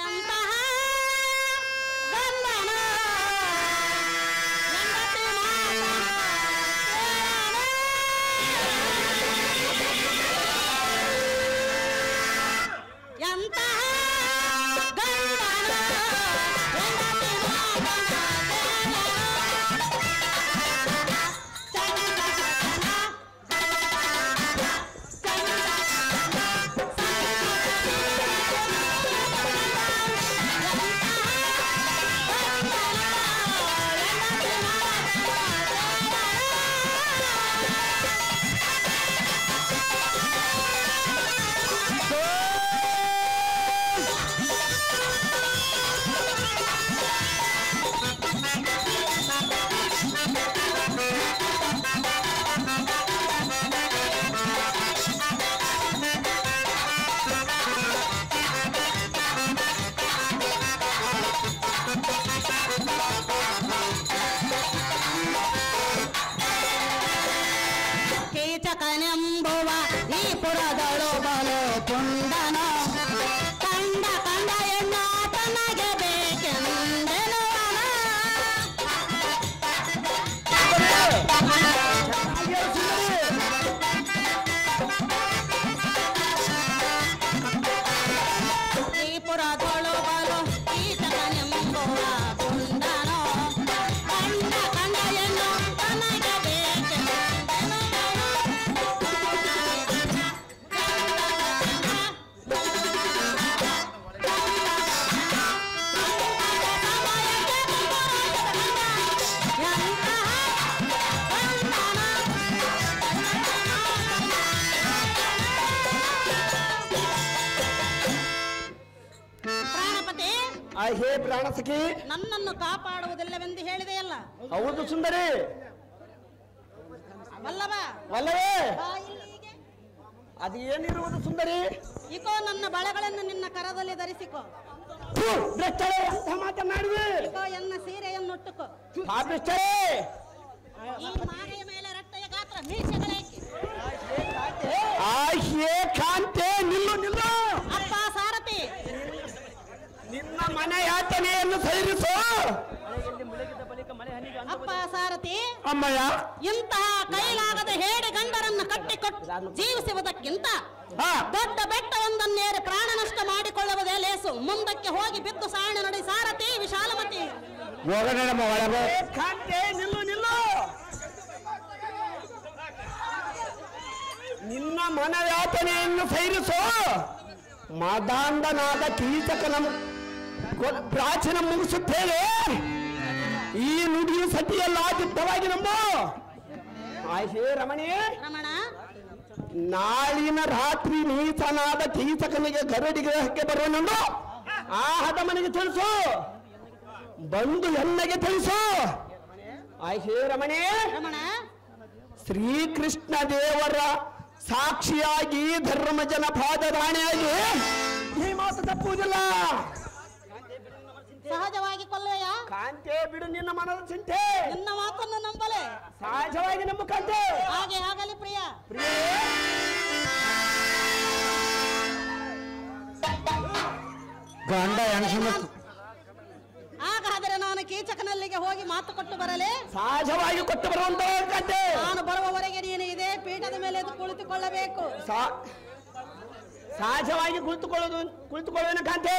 ಎಂತಹ ಗಂಡನ ಹೆಂಡತಿ ಎಂತಹ ಗಂಡನ ಹೆಂಡತಿ ಕೀಚಕನೆಂಬುವ ಈ ಪುರದಳು ಬಲು ಕುಂದನ ಕಂಡ ಕಂಡ ಎಣ್ಣ ತನಗೆ ಬೇಕೆಂದೆನು ಈ ಪುರದಳು ಬಲು ಕೀಚಕನೆಂಬುವ ಕುಂದನ ಕಂಡ ಕಂಡ ಎಣ್ಣ ತನಗೆ ಬೇಕೆಂದೆನು ಪ್ರಾಣಪತಿ ಹೇ ಪ್ರಾಣಸಖಿ, ನನ್ನನ್ನು ಕಾಪಾಡುವುದಿಲ್ಲವೆಂದು ಹೇಳಿದೆಯಲ್ಲ. ಹೌದು ಸುಂದರಿ. ವಲ್ಲಭ ಅಲ್ಲವೇ ಬಾ ಇಲ್ಲಿಗೆ. ಅದು ಏನಿರುವುದು ಸುಂದರಿ? ಇಕೋ ನನ್ನ ಬಳೆಗಳನ್ನು ನಿನ್ನ ಕರದಲ್ಲಿ ಧರಿಸಿಕೋ. ಭ್ರಷ್ಟರೇ, ಅಂತ ಮಾತನಾಡುವೆ. ಇಕೋ ಎನ್ನ ಸೀರೆಯನ್ನುಟ್ಟುಕೋ. ಪಾಪಿಷ್ಠರೇ, ಈ ಮಾರೆಯ ಮೇಲೆ ರಕ್ತಯ ಗಾತ್ರ ಮೀಸೆಗಳೇಕೆ? ಹೇ ಕಾಂತೆ, ನಿಲ್ಲು ನಿಲ್ಲು. ಅಪ್ಪ ಸಾರಥಿ, ನಿನ್ನ ಮನೆ ಯಾತನೆಯನ್ನು ಸೈರಿಸು. ಅಪ್ಪ ಸಾರಥಿ, ಅಮ್ಮಯ್ಯ, ಇಂತಹ ಕೈಲಾಗದ ಹೇಡಿ ಗಂಡರನ್ನು ಕಟ್ಟಿಕೊಟ್ಟು ಜೀವಿಸುವುದಕ್ಕಿಂತ ದೊಡ್ಡ ಬೆಟ್ಟವೊಂದನ್ನೇರಿ ಪ್ರಾಣ ನಷ್ಟ ಮಾಡಿಕೊಳ್ಳುವುದೇ ಲೇಸು. ಮುಂದಕ್ಕೆ ಹೋಗಿ ಬಿದ್ದು ಸಾಣ ನಡಿ ಸಾರಥಿ ವಿಶಾಲಮತಿ. ಹೋಗೋಣ ನಮ್ಮ ಒಳಗೆ. ಹೇ ಕಾಂತೆ, ನಿಲ್ಲು ನಿಲ್ಲು. ನಿನ್ನ ಮನ ಯಾತನೆಯನ್ನು ಸೈರಿಸು. ಮಾದಾಂಡನಾದ ಕೀಚಕನ ಪ್ರಾಚೀನ ಮುಗಿಸುತ್ತೇವೆ. ಈ ನುಡಿಯು ಸತಿಯಲ್ಲ, ದಿಟ್ಟವಾಗಿ ನಂಬು. ಹೇ ರಮಣಿ, ರಮಣ, ನಾಳಿನ ರಾತ್ರಿ ನೀಚನಾದ ಕೀಚಕನಿಗೆ ಗರಡಿ ಗ್ರಹಕ್ಕೆ ಬರುವನೆಂದು ಆ ಹದ ಮನೆಗೆ ತಿಳಿಸು. ಬಂದು ಎನ್ನಗೆ ತಿಳಿಸು. ಹೇ ರಮಣಿ, ರಮಣ, ಶ್ರೀಕೃಷ್ಣ ದೇವರ ಸಾಕ್ಷಿಯಾಗಿ ಧರ್ಮಜನ ಪಾದದಾಣೆಯಾಗಿ ಈ ಮಾತು ತಪ್ಪುವುದಿಲ್ಲ. ಸಹಜವಾಗಿ ಕೊಲ್ಲುವೆಯ? ಕಾಂತೆ, ಬಿಡು ನಿನ್ನ ಮನದ ಚಿಂತೆ. ನಿನ್ನ ಮಾತನ್ನು ನಂಬಲೆ. ಸಹಜವಾಗಿ ನಮ್ಮ ಕಾಂತೆ. ಹಾಗೆ ಆಗಲಿ ಪ್ರಿಯ. ಗಂಡ ಹೆಂಗಸನ್ನ ಹಾಗಾದರೆ ನಾನು ಕೀಚಕನಲ್ಲಿಗೆ ಹೋಗಿ ಮಾತು ಕೊಟ್ಟು ಬರಲೇ? ಸಹಜವಾಗಿ ಕೊಟ್ಟು ಬರುವಂತ ಕಾಂತೆ. ನಾನು ಬರುವವರೆಗೆ ನೀನು ಇದೇ ಪೀಠದ ಮೇಲೆ ಎದ್ದು ಕುಳಿತುಕೊಳ್ಳಬೇಕು. ಸಹಜವಾಗಿ ಕುಳಿತುಕೊಳ್ಳುವೇನ ಕಾಂತೆ.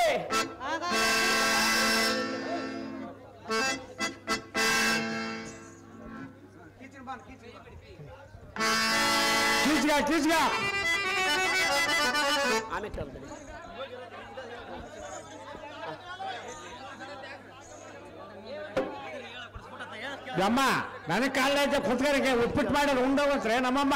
ಕೀಚ್ಗ ಆಮೇಲೆ ಅಮ್ಮ, ನನಗೆ ಕಾಲ ಕುತ್ಕರಿಗೆ ಉಪ್ಪಿಟ್ಟು ಮಾಡೋದು ಉಂಡೋಗತ್ರೆ ನಮ್ಮಮ್ಮ.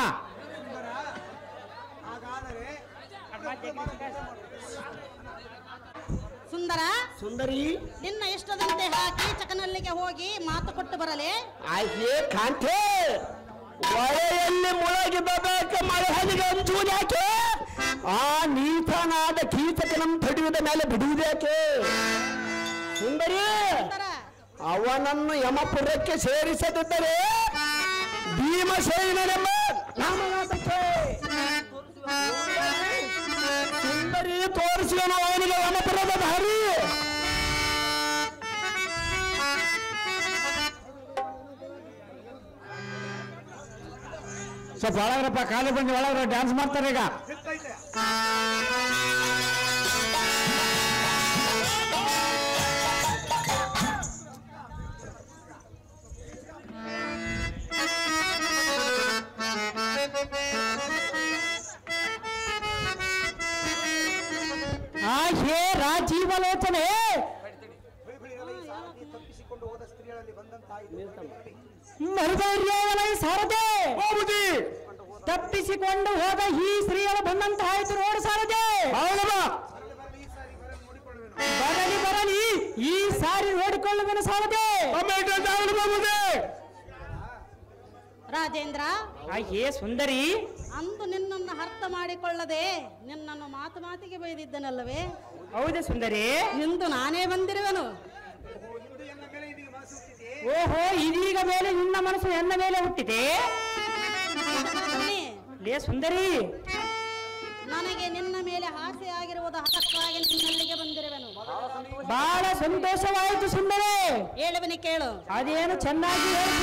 ಸುಂದರ ಸುಂದರಿ ನಿನ್ನ ಇಷ್ಟದಂತೆ ಕೀಚಕನಲ್ಲಿಗೆ ಹೋಗಿ ಮಾತು ಕೊಟ್ಟು ಬರಲೇ. ಆಯ್ಕೆ ಕಾಂತೆ ಒಳೆಯಲ್ಲಿ ಮುಳಗಿದಬೇಕ ಮಳೆ ಹನಿಗೆ ಅಂಜುವುದ್ಯಾಕೆ? ಆ ನೀತನಾದ ಕೀಚಕನಂ ತಡೆಯುವುದ ಮೇಲೆ ಬಿಡುವುದ್ಯಾಕೆ? ಸುಂದರಿ ಸುಂದರ ಅವನನ್ನು ಯಮಪುರಕ್ಕೆ ಸೇರಿಸದಿದ್ದರೆ ಭೀಮಸೇನನೆಂಬ ನಾಮನಾಥಕ್ಕೆ ಸುಂದರಿ ತೋರಿಸಿದನು ಅವನಿಗೆ ಯಮಪುರದ ದಾರಿ. ಸ್ವಲ್ಪ ಒಳಗ್ರಪ್ಪ, ಖಾಲಿ ಬಂದು ಒಳಗ್ರ ಡ್ಯಾನ್ಸ್ ಮಾಡ್ತಾರೆ ಈಗ. ಹೇ ರಾಜೀವಲೋಚನೆ, ಮರುಧೈರ್ಯವಲೈ ಸಾರದೆ ತಪ್ಪಿಸಿಕೊಂಡು ಹೋದ ಈ ಸ್ತ್ರೀಯರು ಬಂದಂತಾಯ್ತು ನೋಡು ಸಾರದೆ. ಬರಲಿ ಬರಲಿ, ಈ ಸಾರಿ ನೋಡಿಕೊಳ್ಳುವೆನು ಸಾರದೆ. ರಾಜೇಂದ್ರ, ಹೇ ಸುಂದರಿ, ಅಂದು ನಿನ್ನನ್ನು ಅರ್ಥ ಮಾಡಿಕೊಳ್ಳದೆ ನಿನ್ನನ್ನು ಮಾತು ಮಾತಿಗೆ ಬೈದಿದ್ದನಲ್ಲವೇ? ಹೌದೇ ಸುಂದರಿ? ಇಂದು ನಾನೇ ಬಂದಿರುವೆನು. ಓಹೋ, ಇದೀಗ ಮೇಲೆ ನಿನ್ನ ಮನಸ್ಸು ಎನ್ನ ಮೇಲೆ ಹುಟ್ಟಿದೆ. ಲೇ ಸುಂದರಿ, ನನಗೆ ನಿನ್ನ ಮೇಲೆ ಆಸೆ ಆಗಿರುವುದು ಅದಕ್ಕಾಗಿ ನಿನ್ನಲ್ಲಿಗೆ ಬಂದಿರುವೆನು. ಬಹಳ ಸಂತೋಷವಾಯಿತು ಸುಂದರಿ. ಹೇಳುವೆನೆ ಕೇಳು. ಅದೇನು ಚೆನ್ನಾಗಿ ಹೇಳು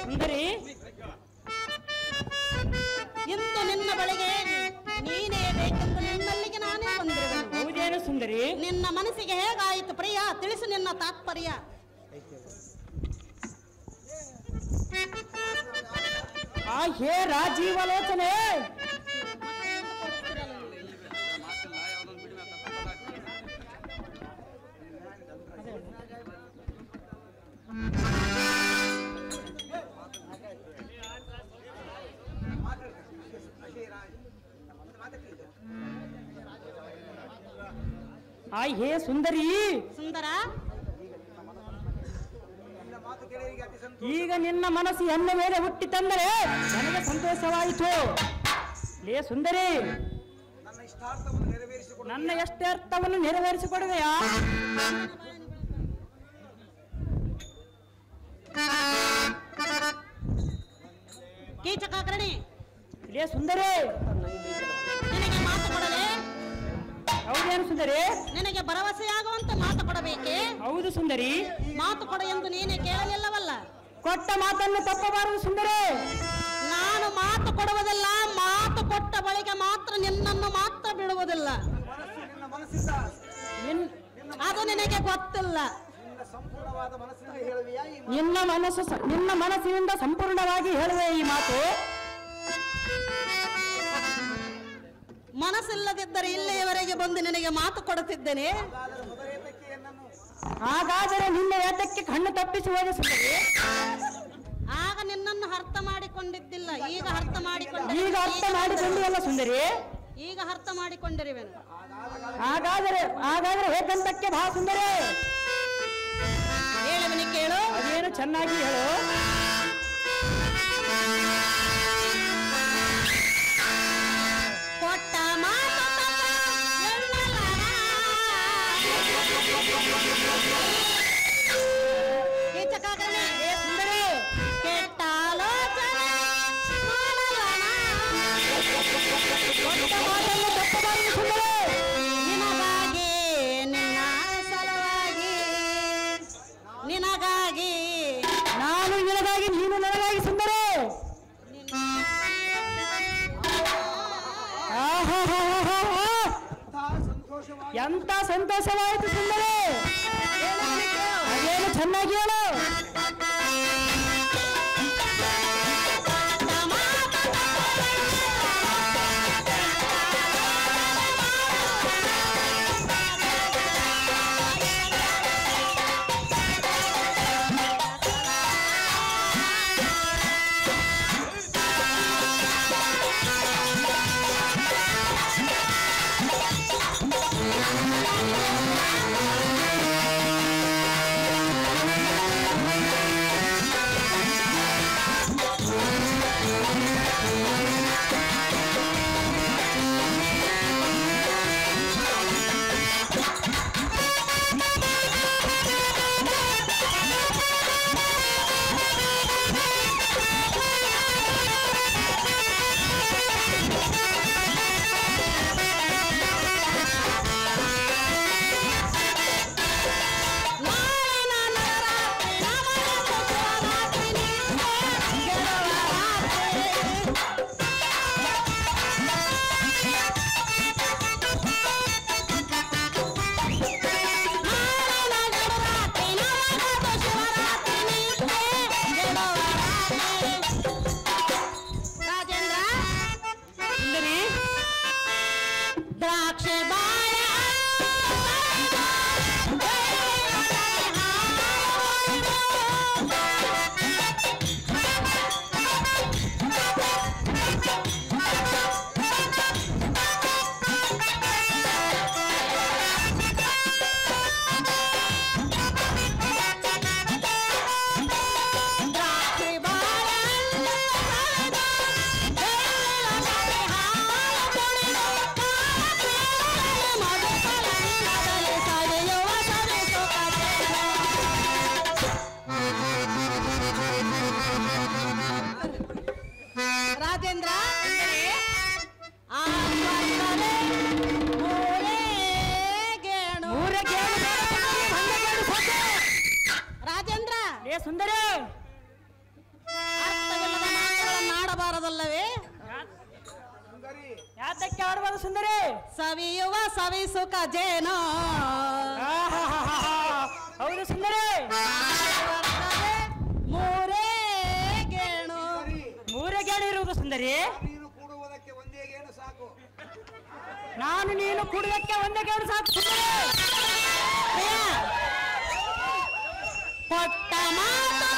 ಸುಂದರಿ. ಇಂದು ನಿನ್ನ ಬಳಿಗೆ ನೀನೇ ಬೇಕೆಂದು ನಿನ್ನಲ್ಲಿಗೆ ನಾನೇ ಬಂದಿರುವೆನು. ಹೌದೇನು ಸುಂದರಿ? ನಿನ್ನ ಮನಸ್ಸಿಗೆ ಹೇಗಾಯಿತು ಪ್ರಿಯ, ತಿಳಿಸು ನಿನ್ನ ತಾತ್ಪರ್ಯ. ಹೇ ರಾಜೀವಲೋಚನೆ, ಹೇ ಸುಂದರಿ. ಸುಂದರ, ಈಗ ನಿನ್ನ ಮನಸ್ಸು ಎನ್ನ ಮೇಲೆ ಹುಟ್ಟಿತಂದರೆ ನನಗೆ ಸಂತೋಷವಾಯಿತು. ಲೇ ಸುಂದರಿ, ನನ್ನ ಎಷ್ಟರ್ಥವನ್ನು ನೆರವೇರಿಸಿಕೊಡುವೆಯಾ? ಕೀಚಕಾಕರಣಿ, ಲೇ ಸುಂದರಿ, ನಿನಗೆ ಮಾತು ಕೊಡಲೇ? ಹೌದೇನು ಸುಂದರಿ? ನಿನಗೆ ಭರವಸೆಯಾಗುವಂತ ಮಾತು ಕೊಡಬೇಕೆ? ಹೌದು ಸುಂದರಿ. ಮಾತು ಕೊಡ ಎಂದು ನೀನೇ ಕೇಳಲಿಲ್ಲವಲ್ಲ. ಕೊಟ್ಟ ಮಾತನ್ನು ತಪ್ಪಬಾರದು ಸುಂದರಿ. ನಾನು ಮಾತು ಕೊಡುವುದಿಲ್ಲ, ಮಾತು ಕೊಟ್ಟ ಬಳಿಕ ಮಾತ್ರ ನಿನ್ನನ್ನು ಮಾತ್ರ ಬಿಡುವುದಿಲ್ಲ. ಅದು ನಿನಗೆ ಗೊತ್ತಿಲ್ಲ. ನಿನ್ನ ಮನಸ್ಸಿನಿಂದ ಸಂಪೂರ್ಣವಾಗಿ ಹೇಳುವೆ ಈ ಮಾತು. ಮನಸ್ಸಿಲ್ಲದಿದ್ದರೆ ಇಲ್ಲಿಯವರೆಗೆ ಬಂದು ನಿನಗೆ ಮಾತು ಕೊಡುತ್ತಿದ್ದೇನೆ. ಹಾಗಾದರೆ ನಿನ್ನ ಏತಕ್ಕೆ ಕಣ್ಣು ತಪ್ಪಿಸಿ ಓದಿಸುತ್ತದೆ? ಆಗ ನಿನ್ನನ್ನು ಅರ್ಥ ಮಾಡಿಕೊಂಡಿದ್ದಿಲ್ಲ, ಈಗ ಅರ್ಥ ಈಗ ಅರ್ಥ ಮಾಡಿಕೊಂಡಿಯಲ್ಲ ಸುಂದರಿ. ಈಗ ಅರ್ಥ ಮಾಡಿಕೊಂಡಿರುವೆನು. ಹಾಗಾದರೆ ಹೇಗಂತಕ್ಕೆ ಬಾ ಸುಂದರಿ. ಹೇಳುವನಿ ಕೇಳು. ಅದೇನು ಚೆನ್ನಾಗಿ ಹೇಳು. ಕೊಟ್ಟ ಮಾತು ಸುಂದರಿ ಕೆಟ್ಟ ಆಲೋಚನೆ ಕೊಟ್ಟ ಮಾತನ್ನು ತಪ್ಪಬಾರದು ಸುಂದರಿ. ನಿನಗಾಗಿ ನಿನ್ನ ಸಲುವಾಗಿ ನಿನಗಾಗಿ ನಾನು ನಿನಗಾಗಿ ನೀನು ನನಗಾಗಿ ಸುಂದರಿ. ಎಂತ ಸಂತೋಷವಾಯಿತು ಸುಂದರಿ. ಅದೇನು ಚೆನ್ನಾಗಿ ಹೇಳು. ರಾಜೇಂದ್ರ ರಾಜೇಂದ್ರ ಸುಂದರಿ ಅರ್ಥವಿಲ್ಲದ ಮಾತುಗಳನ್ನು ಆಡಬಾರದಲ್ಲವೇ? ಯಾತಕ್ಕೆ ಆಡಬಾರದು ಸುಂದರಿ? ಸವಿಯುವ ಸವಿಸುಖ ಜೇನೋ. ಹೌದು ಸುಂದರಿ. ಮೂರೇ ಗೇಣು. ಮೂರೇ ಗೇಣು ಇರುವುದು ಸುಂದರಿ. ನಾನು ನೀನು ಕುಡುವುದಕ್ಕೆ ಒಂದೇ ಗೇಣು ಸಾಕು ಸುಂದರಿ. ಕೊಟ್ಟ ಮಾತು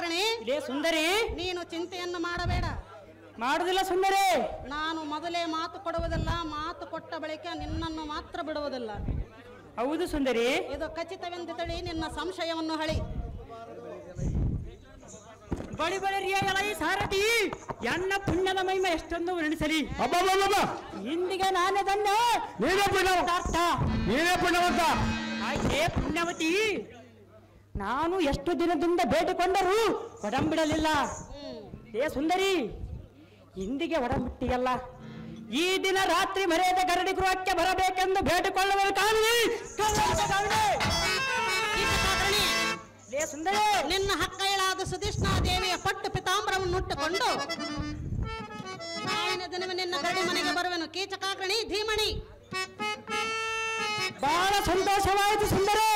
ಕೀಚಕಾಗ್ರಣಿ ಇದೇ ಸುಂದರಿ, ನೀನು ಚಿಂತೆಯನ್ನು ಮಾಡಬೇಡ. ಮಾಡುದಿಲ್ಲ ಸುಂದರಿ. ನಾನು ಮೊದಲೇ ಮಾತು ಕೊಡುವುದಿಲ್ಲ, ಮಾತು ಕೊಟ್ಟ ಬಳಿಕ ನಿನ್ನನ್ನು ಮಾತ್ರ ಬಿಡುವುದಿಲ್ಲ. ಹೌದು ಸುಂದರಿ. ಇದು ಖಚಿತವೆಂದು ತಿಳಿ ನಿನ್ನ ಸಂಶಯವನ್ನು ಹಳಿ. ಬಳಿ ಬಳಿರಿಯಲ್ಲ ಈ ಸಾರಥಿ, ಎನ್ನ ಪುಣ್ಯದ ಮಹಿಮೆ ಎಷ್ಟೊಂದು ವರ್ಣಿಸಲಿ. ಇಂದಿಗೆ ನಾನೇ ತಂದೆ. ನೀನೇ ಪುಣ್ಯವಂತ. ಹಾಗೆ ಪುಣ್ಯವತಿ, ನಾನು ಎಷ್ಟು ದಿನದಿಂದ ಬೇಡಿಕೊಂಡರೂ ಒಡಂಬಿಡಲಿಲ್ಲ. ಏ ಸುಂದರಿ, ಇಂದಿಗೆ ಒಡಂಬಿಟ್ಟಿಯಲ್ಲ. ಈ ದಿನ ರಾತ್ರಿ ಮರೆಯದ ಗರಡಿ ಗೃಹಕ್ಕೆ ಬರಬೇಕೆಂದು ಬೇಡಿಕೊಳ್ಳುವ ಕಾರಣಿ. ಏ ಸುಂದರಿ, ನಿನ್ನ ಹಕ್ಕೈಳಾದ ಸುಧಿಷ್ಣಾದೇವಿಯ ಪಟ್ಟು ಪಿತಾಂಬರವನ್ನು ಉಟ್ಟುಕೊಂಡು ನಾಳಿನ ದಿನವೇ ನಿನ್ನ ಗರಡಿ ಮನೆಗೆ ಬರುವೆನು. ಕೀಚಕಾಗ್ರಣಿ ಧೀಮಣಿ. ಬಹಳ ಸಂತೋಷವಾಯಿತು ಸುಂದರಿ.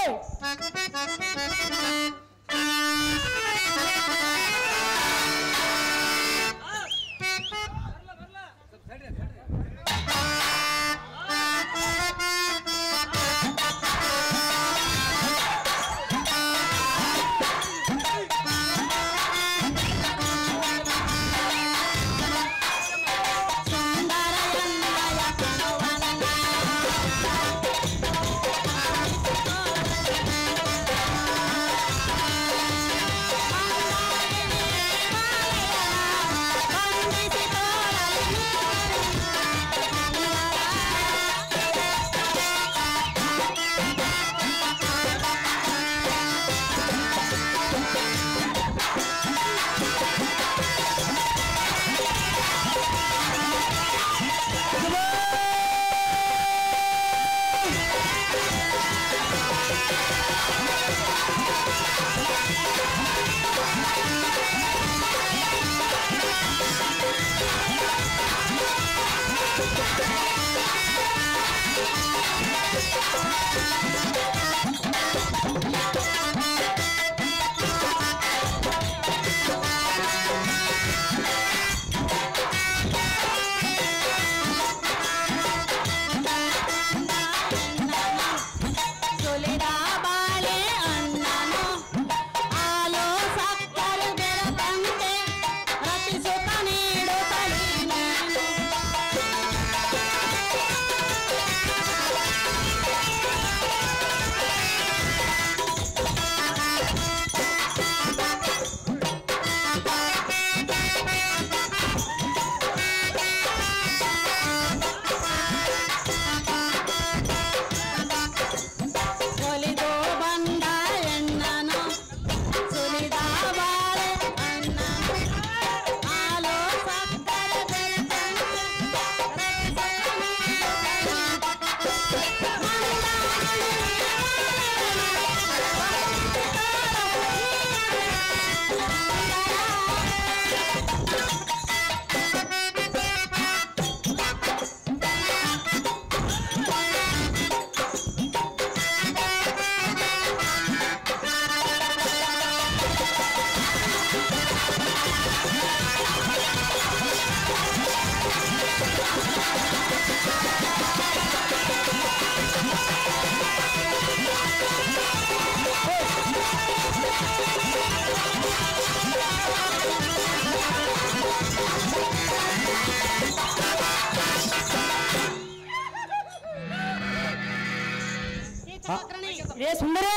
ಏ ಸುಂದರಿ,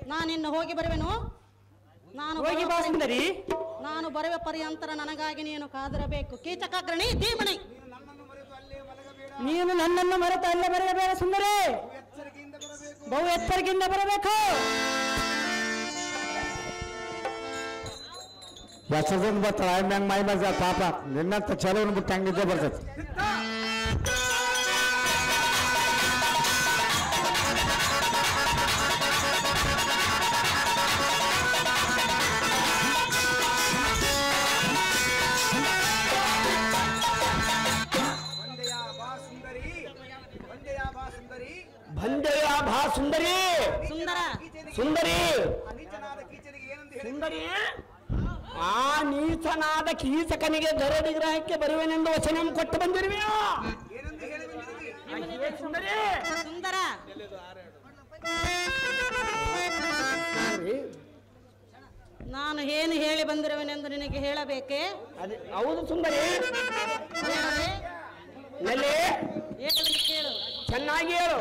ನಾನಿನ್ನು ಹೋಗಿ ಬರುವೆನು. ಹೋಗಿ ಬಾ ಸುಂದರಿ. ನಾನು ಬರುವ ಪರ್ಯಂತರ ನನಗಾಗಿ ನೀನು ಕಾದಿರಬೇಕು. ಕೀಚಕಾಗ್ರಣಿ ಧೀಮಣಿ. ನೀನು ನನ್ನನ್ನು ಮರೆತು ಅಲ್ಲೇ ಬರೆಯಬೇಡ ಸುಂದರಿ. ಬಹು ಎಚ್ಚರಿಕೆಯಿಂದ ಬರಬೇಕು. ಎಷ್ಟೊಂದು ಬರ್ತಾಳ ಹೆಂಗ್ ಮೈ ಮಜ ಪಾಪ. ನಿನ್ನಂತ ಚಲೋನ್ ಬಿಟ್ಟು ಹಂಗಿದ್ದೇ ಬರ್ತೈತಿ. ಬಂದೆಯ ಬಾ ಸುಂದರಿ. ಸುಂದರ ಸುಂದರಿ ಸುಂದರಿ, ಆ ನೀಚನಾದ ಕೀಚಕನಿಗೆ ಗರಡಿ ಗ್ರಹಕ್ಕೆ ಬರುವೆನೆಂದು ವಚನ ಕೊಟ್ಟು ಬಂದಿರುವೆಯಾ? ಸುಂದರಿ ಸುಂದರ, ನಾನು ಏನು ಹೇಳಿ ಬಂದಿರುವೆನೆಂದು ನಿನಗೆ ಹೇಳಬೇಕೆ? ಅದೇ ಹೌದು ಸುಂದರಿ. ಹೇಳದೆ? ಎಲ್ಲಿ ಹೇಳಲಿ ಕೇಳು. ಚೆನ್ನಾಗಿ ಹೇಳು.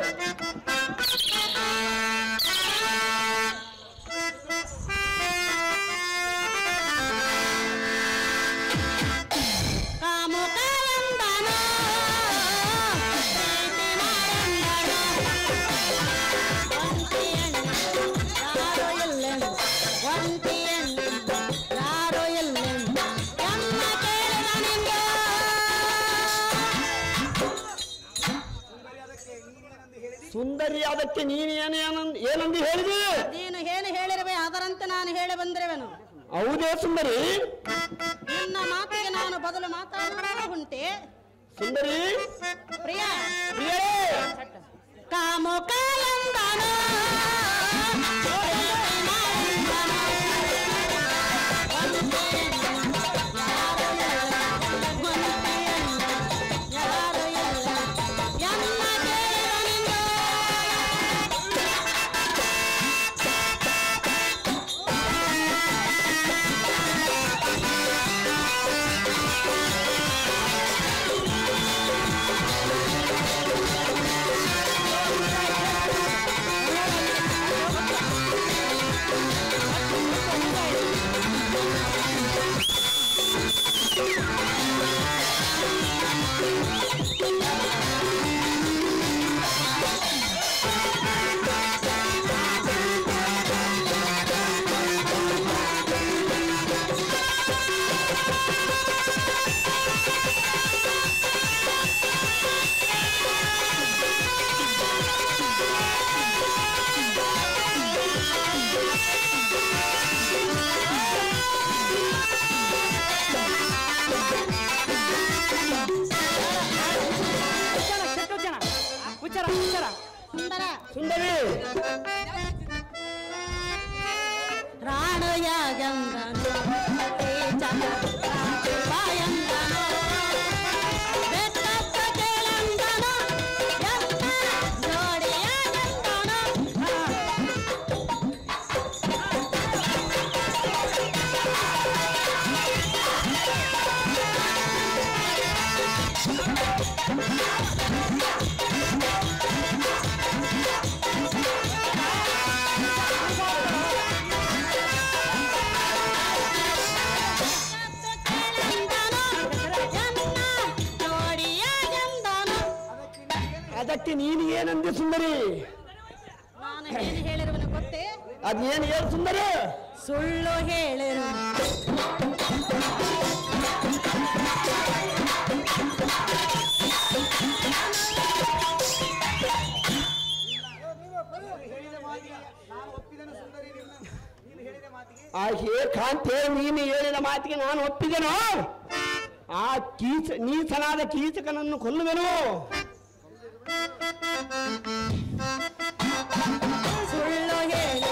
ಸುಂದರಿ, ಅದಕ್ಕೆ ನೀನು ಏನಂದು ಹೇಳಿದೆ? ನೀನು ಏನು ಹೇಳಿರುವೆ ಅದರಂತೆ ನಾನು ಹೇಳಿ ಬಂದಿರುವೆನು. ಹೌದೇ ಸುಂದರಿ? ನಿನ್ನ ಮಾತಿಗೆ ನಾನು ಬದಲು ಮಾತಾಡುವ ಉಂಟೆ ಸುಂದರಿ. ಪ್ರಿಯ ಪ್ರಿಯೇ, ಕಾಮುಕಾಲಂದನ ಸುಂದರಿ ರಾಣಯಾಗಂದನು ಬಾಯಂದನು ಬೆಟ್ಟತ್ತ ಕೇಳಂದನು ಎಲ್ಲ ಜೋಡಿಯಾಗಂದನು ಅದಕ್ಕೆ ನೀನು ಏನಂದೆ ಸುಂದರಿ? ನಾನು ಏನು ಹೇಳಿರುವನು ಗೊತ್ತೇ? ಅದೇನು ಹೇಳು ಸುಂದರಿ? ಸುಳ್ಳು ಹೇಳಿರು ಆ ಕಾಂತೆ ನೀನು ಹೇಳಿದ ಮಾತಿಗೆ ನಾನು ಒಪ್ಪಿದೆನು. ಆ ನೀಚನಾದ ಕೀಚಕನನ್ನು ಕೊಲ್ಲುವೆನು. ಸುಳ್ಳು ಹೇಳಿ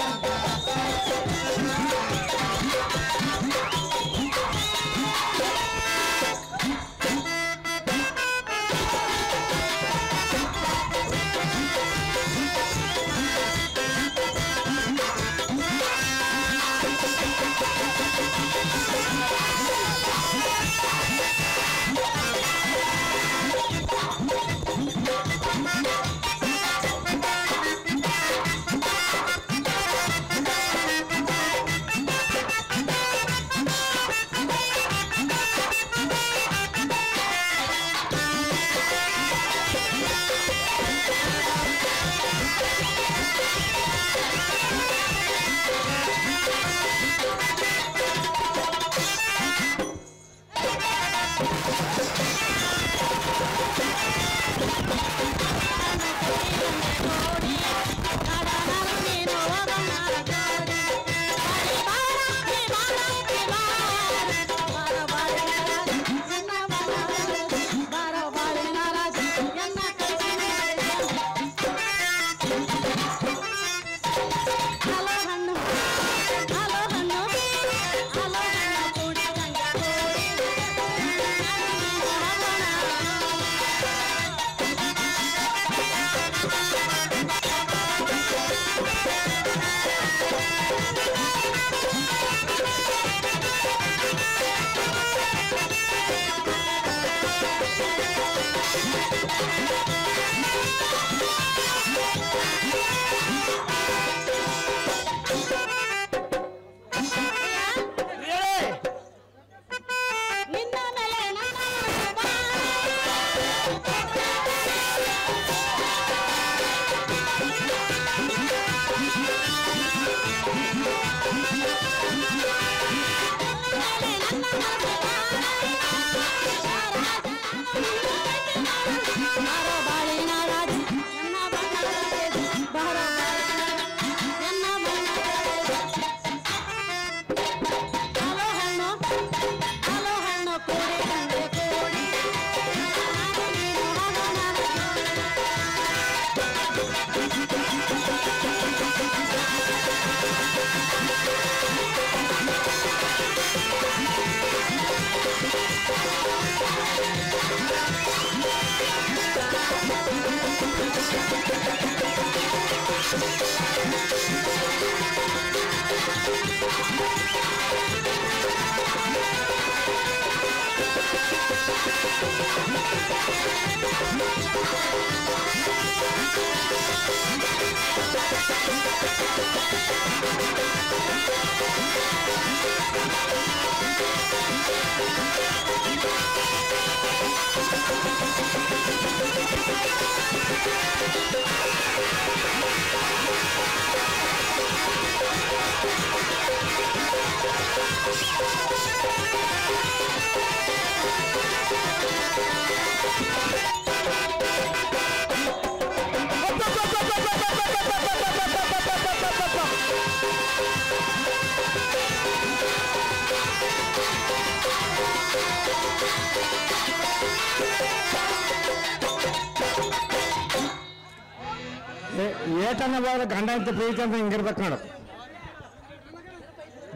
ಏಟನ್ನ ಹೋದ್ರೆ ಗಂಡ ಅಂತ ಪ್ರೀತಿ ಅಂದ್ರೆ ಹಿಂಗಿರ್ಬೇಕು ನೋಡು.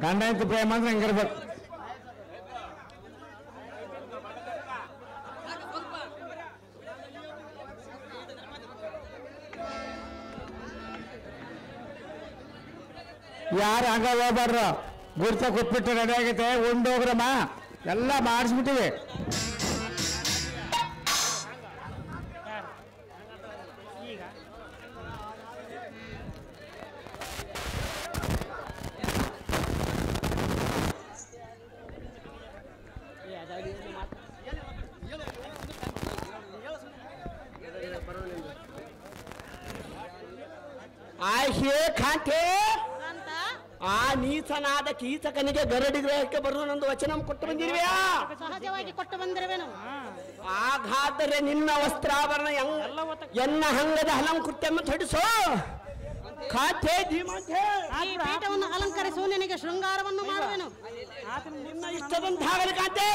ಗಂಡ ಅಂತ ಪ್ರೇಮ ಅಂದ್ರೆ ಹಿಂಗಿರ್ಬೇಕು. ಯಾರು ಹಂಗ ಹೋಗ್ಬಾರ್ದು. ಗುರ್ತ ಕೊಟ್ಬಿಟ್ಟು ರೆಡಿ ಆಗೈತೆ, ಉಂಡೋಗ್ರಮ್ಮ ಎಲ್ಲ ಮಾಡಿಸ್ಬಿಟ್ಟಿವಿ. ಖಾಂತೆ ಅಂತ ಆ ನೀಚನಾದ ಕೀಚಕನಿಗೆ ಗರಡಿ ಗ್ರಹಕ್ಕೆ ಬರುವನೊಂದು ವಚನ ಕೊಟ್ಟು ಬಂದಿರುವೆಯಾ? ಸಹಜವಾಗಿ ಕೊಟ್ಟು ಬಂದಿರುವೆನು. ಹಾಗಾದರೆ ನಿನ್ನ ವಸ್ತ್ರಾಭರಣ ಎನ್ನ ಹಂಗದ ಅಲಂಕೃತ್ಯವನ್ನು ತೊಡಿಸೋ. ಖಾತೆ ಧೀಮಂತೆ ಈ ಪೀಠವನ್ನು ಅಲಂಕರಿಸು, ನಿನಗೆ ಶೃಂಗಾರವನ್ನು ಮಾಡುವೆನು. ನಿನ್ನ ಇಷ್ಟದಂತಾಗಲಿ ಖಾತೆ.